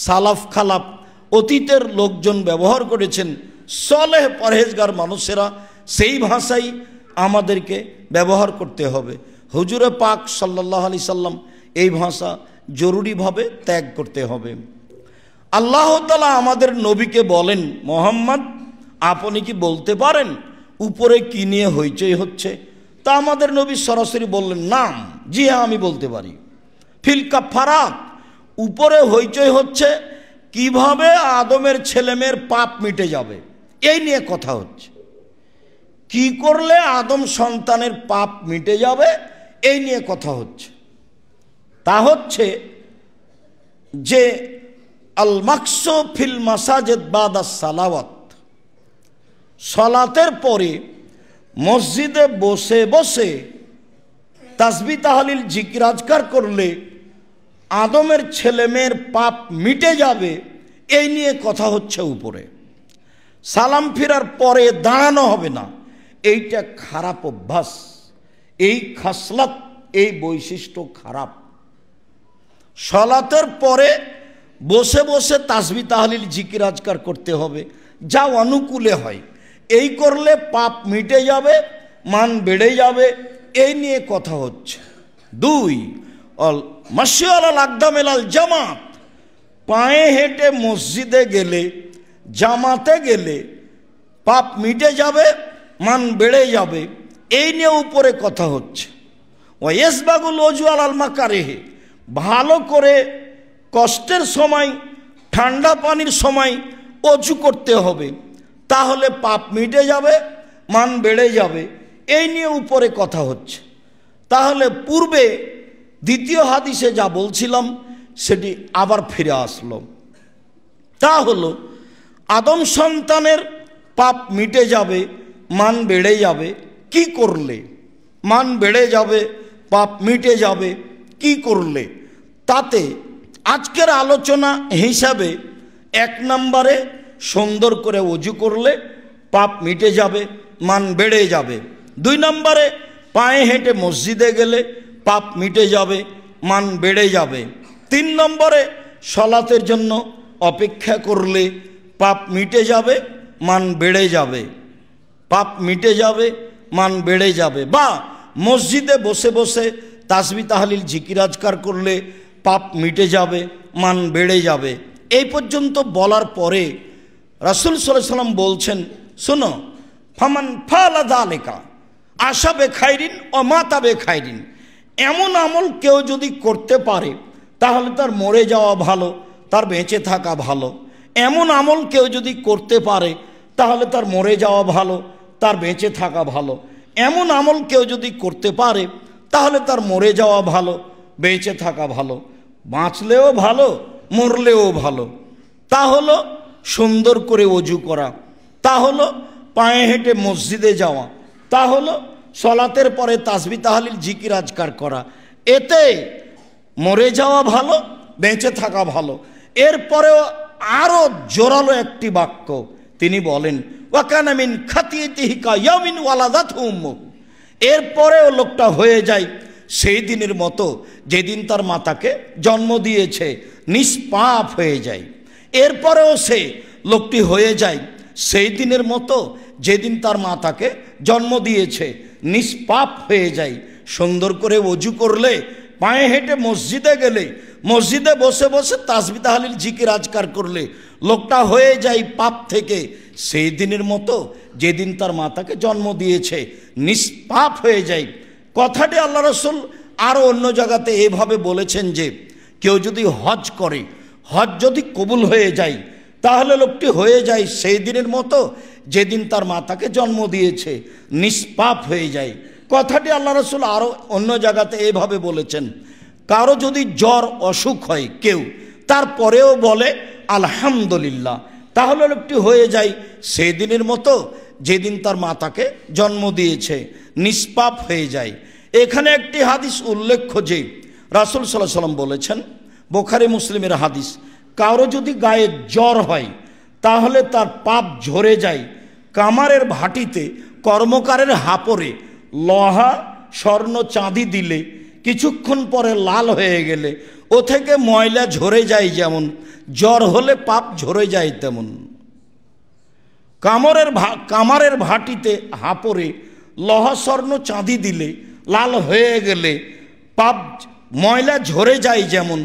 S1: সালাফ খালাফ অতীতের লোকজন ব্যবহার করেছেন, সলেহ পরহেজগার মানুষেরা, সেই ভাষাই আমাদেরকে ব্যবহার করতে হবে। হুজুরে পাক সাল্লাল্লাহু আলাইহি সাল্লাম এই ভাষা জরুরিভাবে ত্যাগ করতে হবে। আল্লাহ তাআলা আমাদের নবীকে বলেন, মোহাম্মদ আপনি কি বলতে পারেন উপরে কি নিয়ে হইচই হচ্ছে? তা আমাদের নবী সরাসরি বললেন, নাম, জি হ্যাঁ আমি বলতে পারি। ফিল কাফারাত, উপরে হইচই হচ্ছে কিভাবে আদমের ছেলেমেয়ের পাপ মিটে যাবে, এই নিয়ে কথা হচ্ছে। কি করলে আদম সন্তানের পাপ মিটে যাবে এই নিয়ে কথা হচ্ছে। তা হচ্ছে যে আল মাকসু ফিল মাসাজিদ বাদা সালাওয়াত, সালাতের পরে মসজিদে বসে বসে তাসবিহ তাহলিল জিকির আজকার করলে আদমের ছেলেমেয়ের পাপ মিটে যাবে, এই নিয়ে কথা হচ্ছে উপরে। সালাম ফিরার পরে দাঁড়ানো হবে না, এইটা খারাপ অভ্যাস, এই খাসলাত, এই বৈশিষ্ট্য খারাপ। সালাতের পরে বসে বসে তাসবিহ তাহলিল জিকির আজকার করতে হবে, যা অনুকূলে হয়। এই করলে পাপ মিটে যাবে, মান বেড়ে যাবে, এই নিয়ে কথা হচ্ছে। 2 অল মাশি আলাল আকদাম আল জামাত, পায়ে হেঁটে মসজিদে গেলে, জামাতে গেলে পাপ মিটে যাবে, মান বেড়ে যাবে, এই নিয়ে উপরে কথা হচ্ছে। ওয়াইসবাগুল ওযু আলাল মাকারিহি, ভালো করে কষ্টের সময়, ঠান্ডা পানির সময় অজু করতে হবে, তাহলে পাপ মিটে যাবে, মান বেড়ে যাবে, এই নিয়ে উপরে কথা হচ্ছে। তাহলে পূর্বে দ্বিতীয় হাদিসে যা বলছিলাম সেটি আবার ফিরে আসলো। তা হলো আদম সন্তানের পাপ মিটে যাবে, মান বেড়ে যাবে কি করলে? মান বেড়ে যাবে, পাপ মিটে যাবে কি করলে? তাতে আজকের আলোচনা হিসাবে 1 নম্বরে সুন্দর করে ওযু করলে পাপ মিটে যাবে, মান বেড়ে যাবে। 2 নম্বরে পায়ে হেঁটে মসজিদে গেলে পাপ মিটে যাবে, মান বেড়ে যাবে। 3 নম্বরে সালাতের জন্য অপেক্ষা করলে পাপ মিটে যাবে, মান বেড়ে যাবে। পাপ মিটে যাবে, মান বেড়ে যাবে। বা মসজিদে বসে বসে তাসবিহ তাহলিল জিকির আজকার করলে পাপ মিটে যাবে, মান বেড়ে যাবে। এই পর্যন্ত বলার পরে রাসূল সাল্লাল্লাহু আলাইহি সাল্লাম বলছেন, শোনো, ফামান ফালা যালিকা আশাবে খাইরিন ও মাতাবে খাইরিন, এমন আমল কেউ যদি করতে পারে তাহলে তার মরে যাওয়া ভালো, তার বেঁচে থাকা ভালো। এমন আমল কেউ যদি করতে পারে তাহলে তার মরে যাওয়া ভালো, তার বেঁচে থাকা ভালো। এমন আমল কেউ যদি করতে পারে তাহলে তার মরে যাওয়া ভালো, বেঁচে থাকা ভালো, বাঁচলেও ভালো, মরলেও ভালো। তা হলো সুন্দর করে ওযু করা, তা হলো পায়ে হেঁটে মসজিদে যাওয়া, তা হলো সালাতের পরে তাসবিহ তাহলিল জিকির আজকার করা। এতে মরে যাওয়া ভালো, বেঁচে থাকা ভালো। এরপরেও আরো জোরালো একটি বাক্য তিনি বলেন, ওয়াকানা মিন খাতিয়াতিহি কায়ামিন ওয়ালাদাতহু উম্মুহু, এরপরেও লোকটা হয়ে যায় সেই দিনের মতো যেদিন তার মাতাকে জন্ম দিয়েছে, নিষ্পাপ হয়ে যায়। এরপরেও সে লোকটি হয়ে যায় সেই দিনের মতো যেদিন তার মাতাকে জন্ম দিয়েছে, নিষ্পাপ হয়ে যায়। সুন্দর করে ওযু করলে, পায়ে হেঁটে মসজিদে গেলে, মসজিদে বসে বসে তাসবিহ তাহলিল জিকির আজকার করলে লোকটা হয়ে যায় পাপ থেকে সেই দিনের মতো যেদিন তার মাতাকে জন্ম দিয়েছে, নিষ্পাপ হয়ে যায়। কথাটি আল্লাহ রাসূল আরও অন্য জায়গাতে এভাবে বলেছেন যে কেউ যদি হজ করে, হজ যদি কবুল হয়ে যায় তাহলে লোকটি হয়ে যায় সেই দিনের মতো যেদিন তার মাতাকে জন্ম দিয়েছে, নিষ্পাপ হয়ে যায়। কথাটি আল্লাহ রাসূল আরও অন্য জায়গাতে এভাবে বলেছেন, কারো যদি জ্বর অসুখ হয় কেউ, তারপরেও বলে আলহামদুলিল্লাহ, তাহলে লোকটি হয়ে যায় সেই দিনের মতো যেদিন তার মাতাকে জন্ম দিয়েছে, নিষ্পাপ হয়ে যায়। এখানে একটি হাদিস উল্লেখ্য যে রাসূল সাল্লাল্লাহু আলাইহি সাল্লাম বলেছেন, বুখারী মুসলিমের হাদিস, কারো যদি গায়ে জ্বর হয় তাহলে তার পাপ ঝরে যায় কামারের ভাটিতে কর্মকারের হাপরে লোহা স্বর্ণ চাঁদি দিলে কিছুক্ষণ পরে লাল হয়ে গেলে ও থেকে ময়লা ঝরে যায় যেমন, জ্বর হলে পাপ ঝরে যায় তেমন। কামারের ভাটিতে হাপড়ে লহা স্বর্ণ চাঁদি দিলে লাল হয়ে গেলে পাপ ময়লা ঝরে যায় যেমন,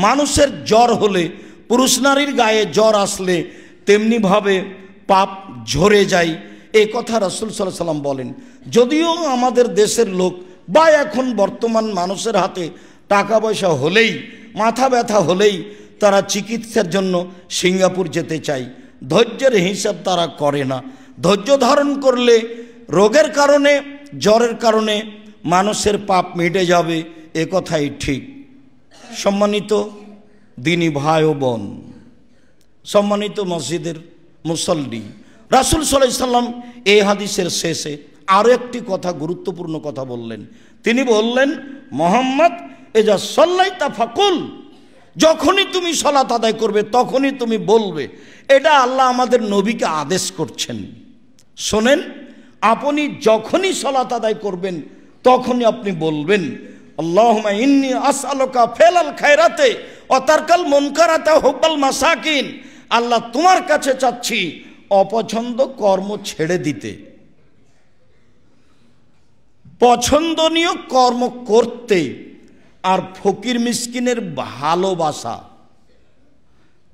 S1: মানুষের জ্বর হলে, পুরুষ নারীর গায়ে জ্বর আসলে তেমনিভাবে পাপ ঝরে যায়। এই কথা রাসূল সাল্লাল্লাহু আলাইহি ওয়াসাল্লাম বলেন। যদিও আমাদের দেশের লোক বা এখন বর্তমান মানুষের হাতে টাকা পয়সা হলেই, মাথা ব্যথা হলেই তারা চিকিৎসার জন্য সিঙ্গাপুর যেতে চায়, ধৈর্যের হিসাব তারা করে না। ধৈর্য ধারণ করলে রোগের কারণে, জ্বরের কারণে মানুষের পাপ মিটে যাবে, এ কথাই ঠিক। সম্মানিত দিনী ভাই ও বোন, সম্মানিত মসজিদের মুসল্লি, রাসূল সাল্লাল্লাহু আলাইহি ওয়াসাল্লাম এই হাদিসের শেষে আরও একটি কথা, গুরুত্বপূর্ণ কথা বললেন। তিনি বললেন, মুহাম্মদ এজা সাল্লাইতা ফাকুল, যখনই তুমি সালাত আদায় করবে তখনই তুমি বলবে। এটা আল্লাহ আমাদের নবীকে আদেশ করছেন। শোনেন, আপনি যখনই সালাত আদায় করবেন তখনই আপনি বলবেন, আল্লাহুম্মা ইন্নী আসআলুকা ফিলাল খায়রাতে ওয়া তারকাল মুনকারাতে ওয়া হুব্বাল মাসাকিন। আল্লাহ, তোমার কাছে চাচ্ছি অপছন্দ কর্ম ছেড়ে দিতে, পছন্দনীয় কর্ম করতে, আর ফকির মিসকিনের ভালোবাসা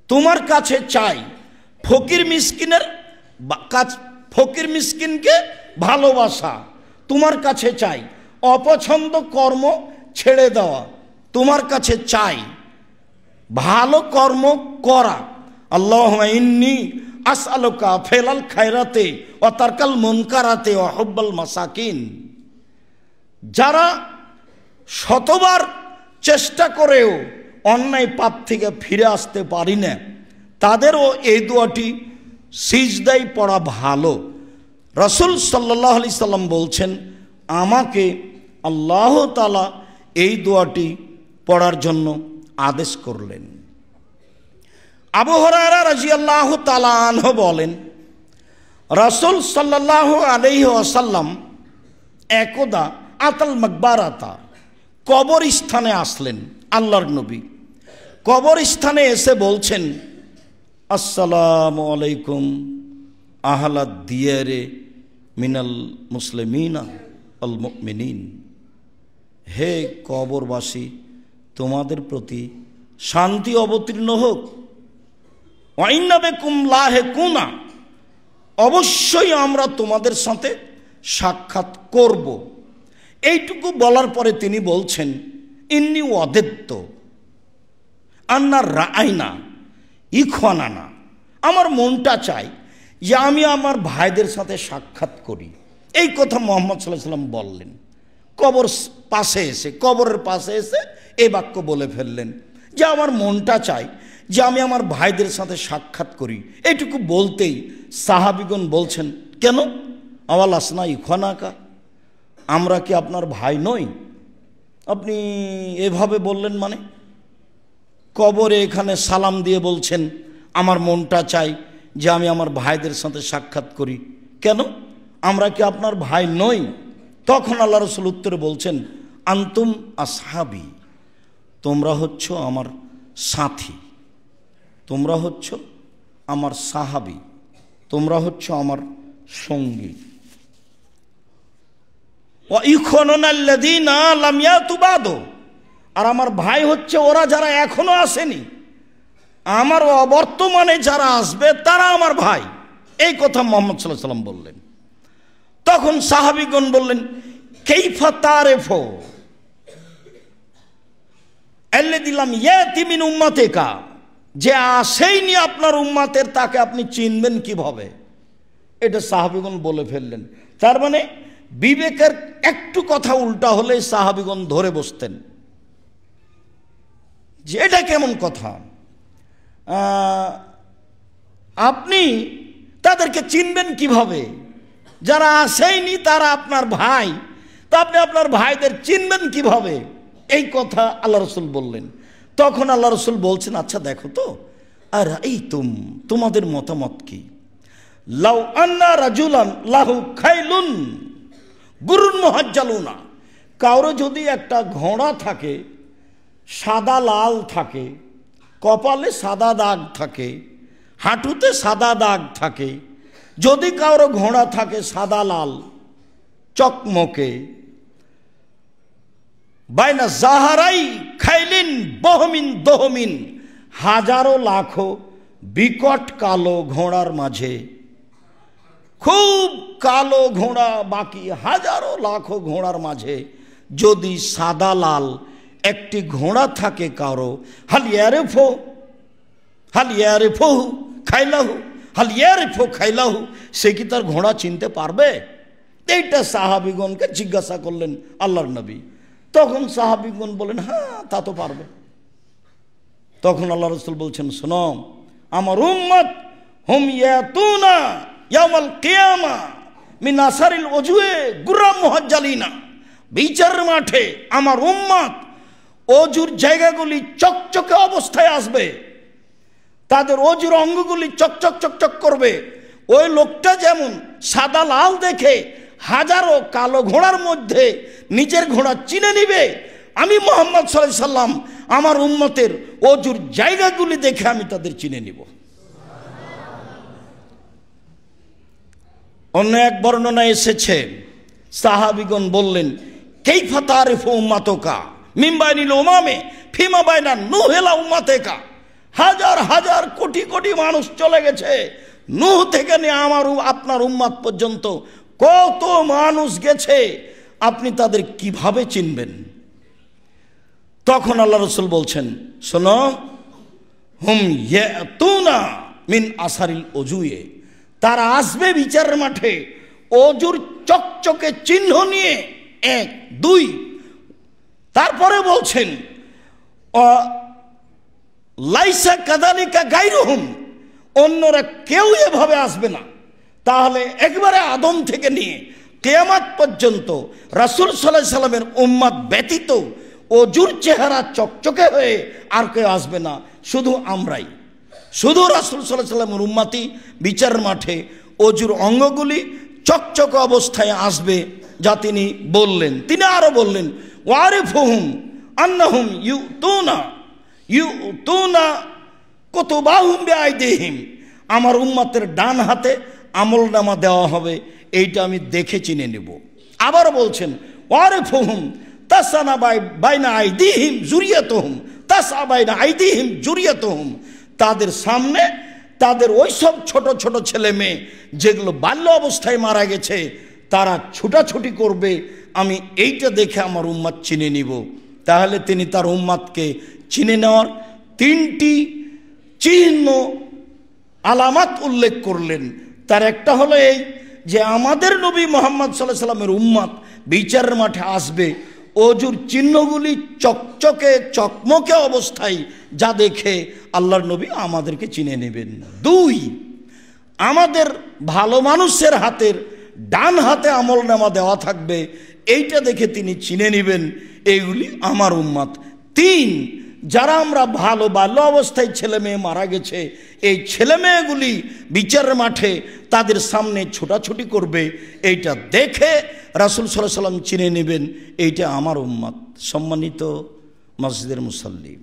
S1: তোমার কাছে চাই। ফকির মিসকিনকে ভালোবাসা তোমার কাছে চাই, অপছন্দ কর্ম ছেড়ে দেওয়া তোমার কাছে চাই, ভালো কর্ম করা। আল্লাহুম্মা ইন্নী আসআলুকা ফিলাল খায়রাতে ওয়া তারকাল মুনকারাতে ওয়া হুব্বাল মাসাকিন। যারা শতবার চেষ্টা করেও অন্যায় পাপ থেকে ফিরে আসতে পারি না, তাদেরও এই দোয়াটি সিজদায় পড়া ভালো। রাসূল সাল্লাল্লাহু আলাইহি সাল্লাম বলছেন, আমাকে আল্লাহ তাআলা এই দোয়াটি পড়ার জন্য আদেশ করলেন। আবু হুরায়রা রাদিয়াল্লাহু তাআলা আনহু বলেন, রাসূল সাল্লাল্লাহু আলাইহি ওয়াসাল্লাম একদা আতাল মাকবারাতা, কবরস্থানে আসলেন। আল্লাহর নবী কবরস্থানে এসে বলছেন, আসসালামু আলাইকুম আহলাদ দিয়ারে মিনাল মুসলিমিনা আল মুমিনিন। হে কবরবাসী, তোমাদের প্রতি শান্তি অবতীর্ণ হোক। ওয়া ইন্না বিকুম লাহিকুনা, অবশ্যই আমরা তোমাদের সাথে সাক্ষাৎ করব। এইটুকু বলার পরে তিনি বলছেন, ইন্নী ওয়াদাত্ত আন্না রাআইনা ইখওয়ানানা, আমার মনটা চাই যে আমি আমার ভাইদের সাথে সাক্ষাৎ করি। এই কথা মুহাম্মদ সাল্লাল্লাহু আলাইহি ওয়াসাল্লাম বললেন। কবরের পাশে এসে এই বাক্য বলে ফেললেন যে আমার মনটা চাই যে আমি আমার ভাইদের সাথে সাক্ষাৎ করি। এইটুকু বলতেই সাহাবীগণ বলছেন, কেন? আওয়াল আসনা ইখওয়ানাকা, আমরা কি আপনার ভাই নই? আপনি এভাবে বললেন মানে? কবরে এখানে সালাম দিয়ে বলছেন আমার মনটা চাই যে আমি আমার ভাইদের সাথে সাক্ষাৎ করি, কেন? আমরা কি আপনার ভাই নই? তখন আল্লাহ রাসূল উত্তরে বলছেন, আনতুম আসহাবি, তোমরা হচ্ছ আমার সাথী, তোমরা হচ্ছ আমার সাহাবী, তোমরা হচ্ছ আমার সঙ্গী। ওয়া ইখওয়ানুনা আল্লাযীনা লাম ইয়াতু বাদু, আর আমার ভাই হচ্ছে ওরা যারা এখনো আসেনি, আমার অবর্তমানে যারা আসবে তারা আমার ভাই। এই কথা মুহাম্মদ সাল্লাল্লাহু আলাইহি ওয়াসাল্লাম বললেন। তখন সাহাবীগণ বললেন, কাইফা তারিফু আল্লাযী লাম ইয়াতি মিন উম্মাতিকা, যে আসেইনি আপনার উম্মাতের তাকে আপনি চিনবেন কিভাবে? এটা সাহাবীগণ বলে ফেললেন। তার মানে বিবেকের একটু কথা উল্টা হলে সাহাবীগণ ধরে বসতেন যে এটা কেমন কথা, আপনি তাদেরকে চিনবেন কিভাবে? যারা আসেইনি তারা আপনার ভাই, তা আপনি আপনার ভাইদের চিনবেন কিভাবে? এই কথা আল্লাহ রাসূল বললেন। তখন আল্লাহ রাসূল বলছেন, আচ্ছা দেখো তো, আর এই তোমাদের মতামত কি? লাউ আন্না রাজুলান লাহু খাইলুন গুরুন মুহাজ্জালুনা, কারো যদি একটা ঘোড়া থাকে, সাদা লাল থাকে, কপালে সাদা দাগ থাকে, হাঁটুতে সাদা দাগ থাকে। যদি কারো ঘোড়া থাকে সাদা লাল চকমকে, বাইনা জাহারাই খাইলিন বহমিন দহমিন, হাজারো লাখো বিকট কালো ঘোড়ার মাঝে, খুব কালো ঘোড়া বাকি হাজারো লাখো ঘোড়ার মাঝে যদি সাদা লাল একটি ঘোড়া থাকে কারো, হালিয়ারেফো হালিয়ারেফো খাইলাহু হালিয়ারেফো খাইলাহু, সে কি তার ঘোড়া চিনতে পারবে? এইটা সাহাবিগণকে জিজ্ঞাসা করলেন আল্লাহর নবী। তখন সাহাবিগণ বলেন, হ্যাঁ তা তো পারবে। তখন আল্লাহ রাসূল বলছেন, শোনো, আমার উম্মত হুম ইয়াতুনা ইয়াউমাল কিয়ামা মিন আসারিল ওজুয়ে গুররাম মুহাজ্জালিনা, বিচারের মাঠে আমার উম্মত অজুর জায়গাগুলি চকচকে অবস্থায় আসবে, তাদের অজুর অঙ্গগুলি চকচক চকচক করবে। ওই লোকটা যেমন সাদা লাল দেখে হাজারো কালো ঘোড়ার মধ্যে নিজের ঘোড়া চিনে নিবে, আমি মুহাম্মদ সাল্লাল্লাহু আলাইহি সাল্লাম আমার উম্মতের অজুর জায়গাগুলি দেখে আমি তাদের চিনে নিব। অন্য এক বর্ণনা এসেছে, সাহাবিগণ বললেন, কাইফা তারিফু উম্মাতুকা মিন বাইনিল উমামে ফিমা বাইনা নূহিলা উম্মাতেকা, হাজার হাজার কোটি কোটি মানুষ চলে গেছে, নূহ থেকে নিয়ে আমার আপনার উম্মত পর্যন্ত কত মানুষ গেছে, আপনি তাদের কিভাবে চিনবেন? তখন আল্লাহ রাসূল বলছেন, শোনো, হুম ইয়াতুনা মিন আসারিল ওজুয়ে, তারা আসবে বিচারের মাঠে অজুর চকচকে চিহ্ন নিয়ে। 1 2 তারপরে বলছেন, লাইসা কাযালিকা গায়রুহুম, অন্যরা কেউ এভাবে আসবে না। তাহলে একবারে আদম থেকে নিয়ে কিয়ামত পর্যন্ত রাসূল সাল্লাল্লাহু আলাইহি সাল্লামের উম্মত ব্যতীত অজুর চেহারা চকচকে হয়ে আর কেউ আসবে না, শুধু আমরাই, শুধু রাসূল সাল্লাল্লাহু আলাইহি সাল্লামের উম্মতই বিচারের মাঠে অজুর অঙ্গগুলি চকচকে অবস্থায় আসবে, যা তিনি বললেন। তিনি আরো বললেন, ওয়ারিফুহুম আন্নাহুম ইউতুনা কুতুবাহুম বিআইদিহিম, আমার উম্মতের ডান হাতে আমলনামা দেওয়া হবে, এইটা আমি দেখে চিনে নেব। আবার বলছেন, ওয়ারিফুহুম তাসানা বাইনা আইদিহিম যুরিয়াতুহুম তাসা বাইনা আইদিহিম যুরিয়াতুহুম, তাদের সামনে তাদের ওই সব ছোট ছোট ছেলে মেয়ে যেগুলো বাল্য অবস্থায় মারা গেছে, তারা ছুটাছুটি করবে, আমি এইটা দেখে আমার উম্মত চিনে নিব। তাহলে তিনি তার উম্মতকে চিনে নেওয়ার 3টি চিহ্ন আলামত উল্লেখ করলেন। তার একটা হলো এই যে আমাদের নবী মুহাম্মদ সাল্লাল্লাহু আলাইহি সাল্লামের উম্মত বিচারের মাঠে আসবে অজুর চিহ্নগুলি চকচকে চকমকে অবস্থায়, যা দেখে আল্লাহর নবী আমাদেরকে চিনে নেবেন। 2 আমাদের ভালো মানুষের হাতের ডান হাতে আমলনামা দেওয়া থাকবে, এইটা দেখে তিনি চিনে নেবেন এইগুলি আমার উম্মত। 3 যারা আমরা ভালো বাল্য অবস্থায় ছেলে মেয়ে মারা গেছে, এই ছেলে মেয়েগুলি বিচারের মাঠে তাদের সামনে ছোটাছুটি করবে, এইটা দেখে রাসূল সাল্লাল্লাহু আলাইহি সাল্লাম চিনে নেবেন এইটা আমার উম্মত। সম্মানিত মসজিদের মুসাল্লি,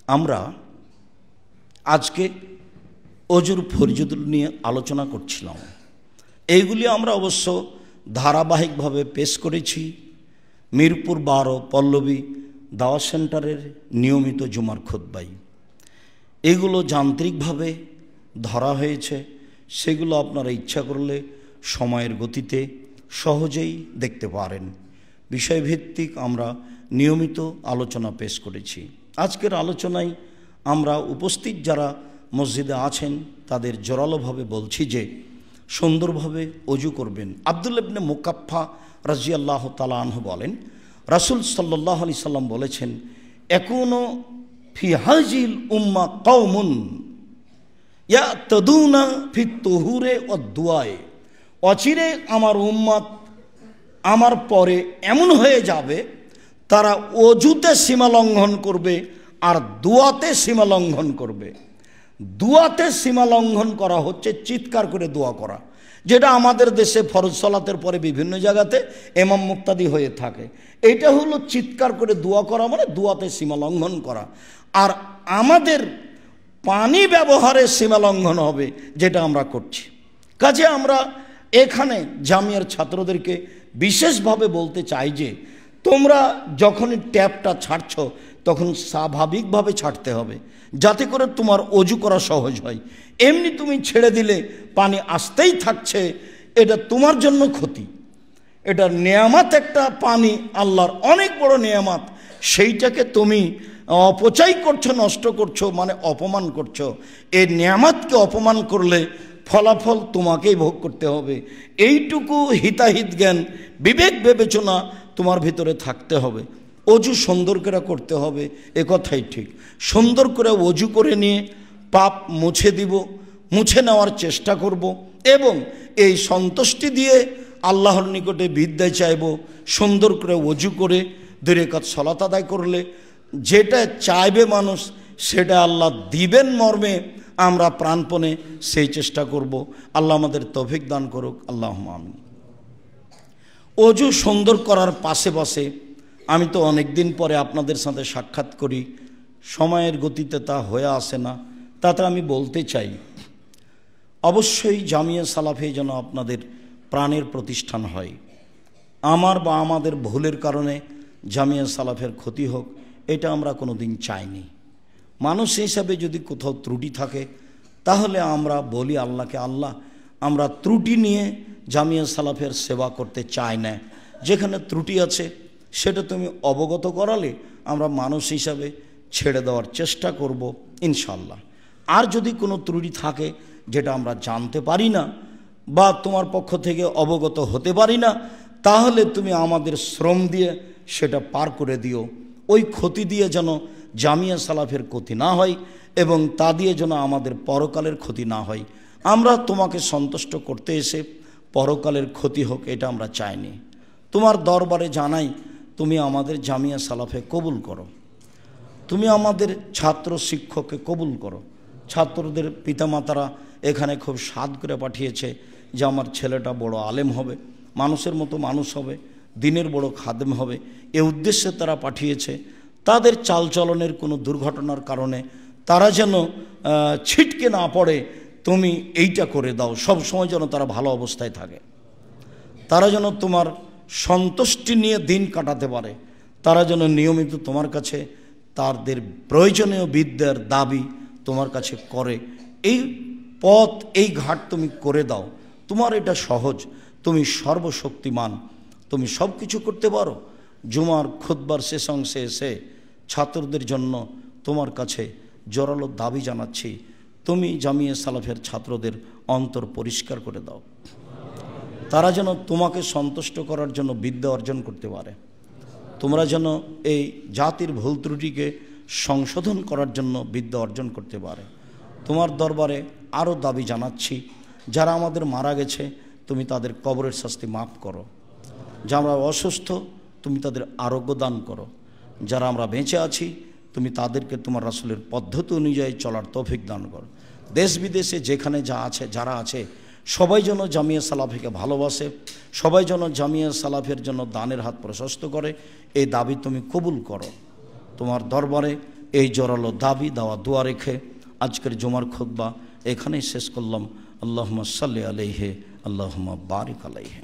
S1: আমরা আজকে অজুর ফরজিলত নিয়ে আলোচনা করছিলাম। এইগুলি আমরা অবশ্য ধারাবাহিকভাবে পেশ করেছি মিরপুর 12 পল্লবী দাওয়াত সেন্টারের নিয়মিত জুমার খুতবায়। এগুলো যান্ত্রিকভাবে ধরা হয়েছে, সেগুলো আপনারা ইচ্ছা করলে সময়ের গতিতে সহজেই দেখতে পারেন। বিষয়ভিত্তিক আমরা নিয়মিত আলোচনা পেশ করেছি। আজকের আলোচনায় আমরা উপস্থিত যারা মসজিদে আছেন তাদের জোরালোভাবে বলছি যে সুন্দরভাবে অজু করবেন। আব্দুল্লাহ ইবনে মুকাফফা রাদিয়াল্লাহু তাআলা আনহু বলেন, রাসূল সাল্লাল্লাহু আলাইহি সাল্লাম বলেছেন, একুনু ফি হাযিল উম্মাহ কওমুন ইয়াতাদুনা ফিত তুহুরে ওয়াদ দুআয়ে, অচিরে আমার উম্মত আমার পরে এমন হয়ে যাবে তারা অজুতে সীমা লঙ্ঘন করবে আর দোয়াতে সীমা লঙ্ঘন করবে। দোয়াতে সীমা লঙ্ঘন করা হচ্ছে চিৎকার করে দোয়া করা, যেটা আমাদের দেশে ফরজ সালাতের পরে বিভিন্ন জায়গাতে ইমাম মুক্তাদি হয়ে থাকে। এটা হলো চিৎকার করে দোয়া করা, মানে দোয়াতে সীমা লঙ্ঘন করা। আর আমাদের পানি ব্যবহারে সীমা লঙ্ঘন হবে, যেটা আমরা করছি। কাজে আমরা এখানে জামিয়ার ছাত্রদেরকে বিশেষভাবে বলতে চাই যে তোমরা যখনই ট্যাপটা ছাড়ছ তখন স্বাভাবিকভাবে ছাড়তে হবে, যাতে করে তোমার অজু করা সহজ হয়। এমনি তুমি ছেড়ে দিলে পানি আসতেই থাকছে, এটা তোমার জন্য ক্ষতি। এটা নেয়ামত, একটা পানি আল্লাহর অনেক বড় নেয়ামত, সেইটাকে তুমি অপচয় করছো, নষ্ট করছো, মানে অপমান করছো। এই নেয়ামতকে অপমান করলে ফলাফল তোমাকেই ভোগ করতে হবে। এইটুকু হিতাহিত জ্ঞান, বিবেক বিবেচনা তোমার ভিতরে থাকতে হবে। অজু সুন্দর করে করতে হবে, এ কথাই ঠিক। সুন্দর করে অজু করে নিয়ে পাপ মুছে দিব, মুছে নেওয়ার চেষ্টা করব, এবং এই সন্তুষ্টি দিয়ে আল্লাহর নিকটে বিদ্যায় চাইব। সুন্দর করে অজু করে 2 রাকাত সালাত আদায় করলে যেটা চাইবে মানুষ, সেটা আল্লাহ দিবেন মর্মে আমরা প্রাণপণে সেই চেষ্টা করব। আল্লাহ আমাদের তৌফিক দান করুক, আল্লাহুম্মা আমিন। অজু সুন্দর করার পাশে পাশে আমি তো অনেক দিন পরে আপনাদের সাথে সাক্ষাৎ করি, সময়ের গতিতে তা হয়ে আসে না। তাতে আমি বলতে চাই, অবশ্যই জামিয়া সালাফে যেন আপনাদের প্রাণের প্রতিষ্ঠান হয়। আমার বা আমাদের ভুলের কারণে জামিয়া সালাফের ক্ষতি হোক, এটা আমরা কোনো দিন চাইনি। মানুষ হিসাবে যদি কোথাও ত্রুটি থাকে তাহলে আমরা বলি আল্লাহকে, আল্লাহ আমরা ত্রুটি নিয়ে জামিয়া সালাফের সেবা করতে চাই না। যেখানে ত্রুটি আছে সেটা তুমি অবগত করালে আমরা মানুষ হিসাবে ছেড়ে দেওয়ার চেষ্টা করব ইনশাল্লাহ। আর যদি কোনো ত্রুটি থাকে যেটা আমরা জানতে পারি না বা তোমার পক্ষ থেকে অবগত হতে পারি না, তাহলে তুমি আমাদের শ্রম দিয়ে সেটা পার করে দিও। ওই ক্ষতি দিয়ে যেন জামিয়া সালাফের ক্ষতি না হয়, এবং তা দিয়ে যেন আমাদের পরকালের ক্ষতি না হয়। আমরা তোমাকে সন্তুষ্ট করতে এসে পরকালের ক্ষতি হোক, এটা আমরা চাইনি। তোমার দরবারে জানাই, তুমি আমাদের জামিয়া সালাফে কবুল করো, তুমি আমাদের ছাত্র শিক্ষককে কবুল করো। ছাত্রদের পিতামাতারা এখানে খুব সাধ করে পাঠিয়েছে যে আমার ছেলেটা বড় আলেম হবে, মানুষের মতো মানুষ হবে, দিনের বড় খাদেম হবে, এ উদ্দেশ্যে তারা পাঠিয়েছে। তাদের চালচলনের কোনো দুর্ঘটনার কারণে তারা যেন ছিটকে না পড়ে, তুমি এইটা করে দাও। সব সময় যেন তারা ভালো অবস্থায় থাকে, তারা যেন তোমার সন্তুষ্টি নিয়ে দিন কাটাতে পারে, তারা যেন নিয়মিত তোমার কাছে তাদের প্রয়োজনীয় বিদ্যার দাবি তোমার কাছে করে। এই পথ, এই ঘাট তুমি করে দাও। তোমার এটা সহজ, তুমি সর্বশক্তিমান, তুমি সব কিছু করতে পারো। জুমার খুতবার শেষ অংশে এসে ছাত্রদের জন্য তোমার কাছে জোরালো দাবি জানাচ্ছি, তুমি জামিয়া সালাফের ছাত্রদের অন্তর পরিষ্কার করে দাও, তারা যেন তোমাকে সন্তুষ্ট করার জন্য বিদ্যা অর্জন করতে পারে। তোমরা যেন এই জাতির ভুল ত্রুটিকে সংশোধন করার জন্য বিদ্যা অর্জন করতে পারে। তোমার দরবারে আরও দাবি জানাচ্ছি, যারা আমাদের মারা গেছে তুমি তাদের কবরের শাস্তি মাফ করো, যারা অসুস্থ তুমি তাদের আরোগ্য দান করো, যারা আমরা বেঁচে আছি তুমি তাদেরকে তোমার রাসূলের পদ্ধতি অনুযায়ী চলার তৌফিক দান করো। দেশ বিদেশে যেখানে যারা আছে সবাই যেন জামিয়া সালাফিকে ভালোবাসে, সবাই যেন জামিয়া সালাফের জন্য দানের হাত প্রশস্ত করে, এই দাবি তুমি কবুল করো। তোমার দরবারে এই জোরালো দাবি দেওয়া দোয়া রেখে আজকের জুমার খুতবা এখানেই শেষ করলাম। আল্লাহুম্মা সাল্লি আলাইহি, আল্লাহুম্মা বারিক আলাইহি।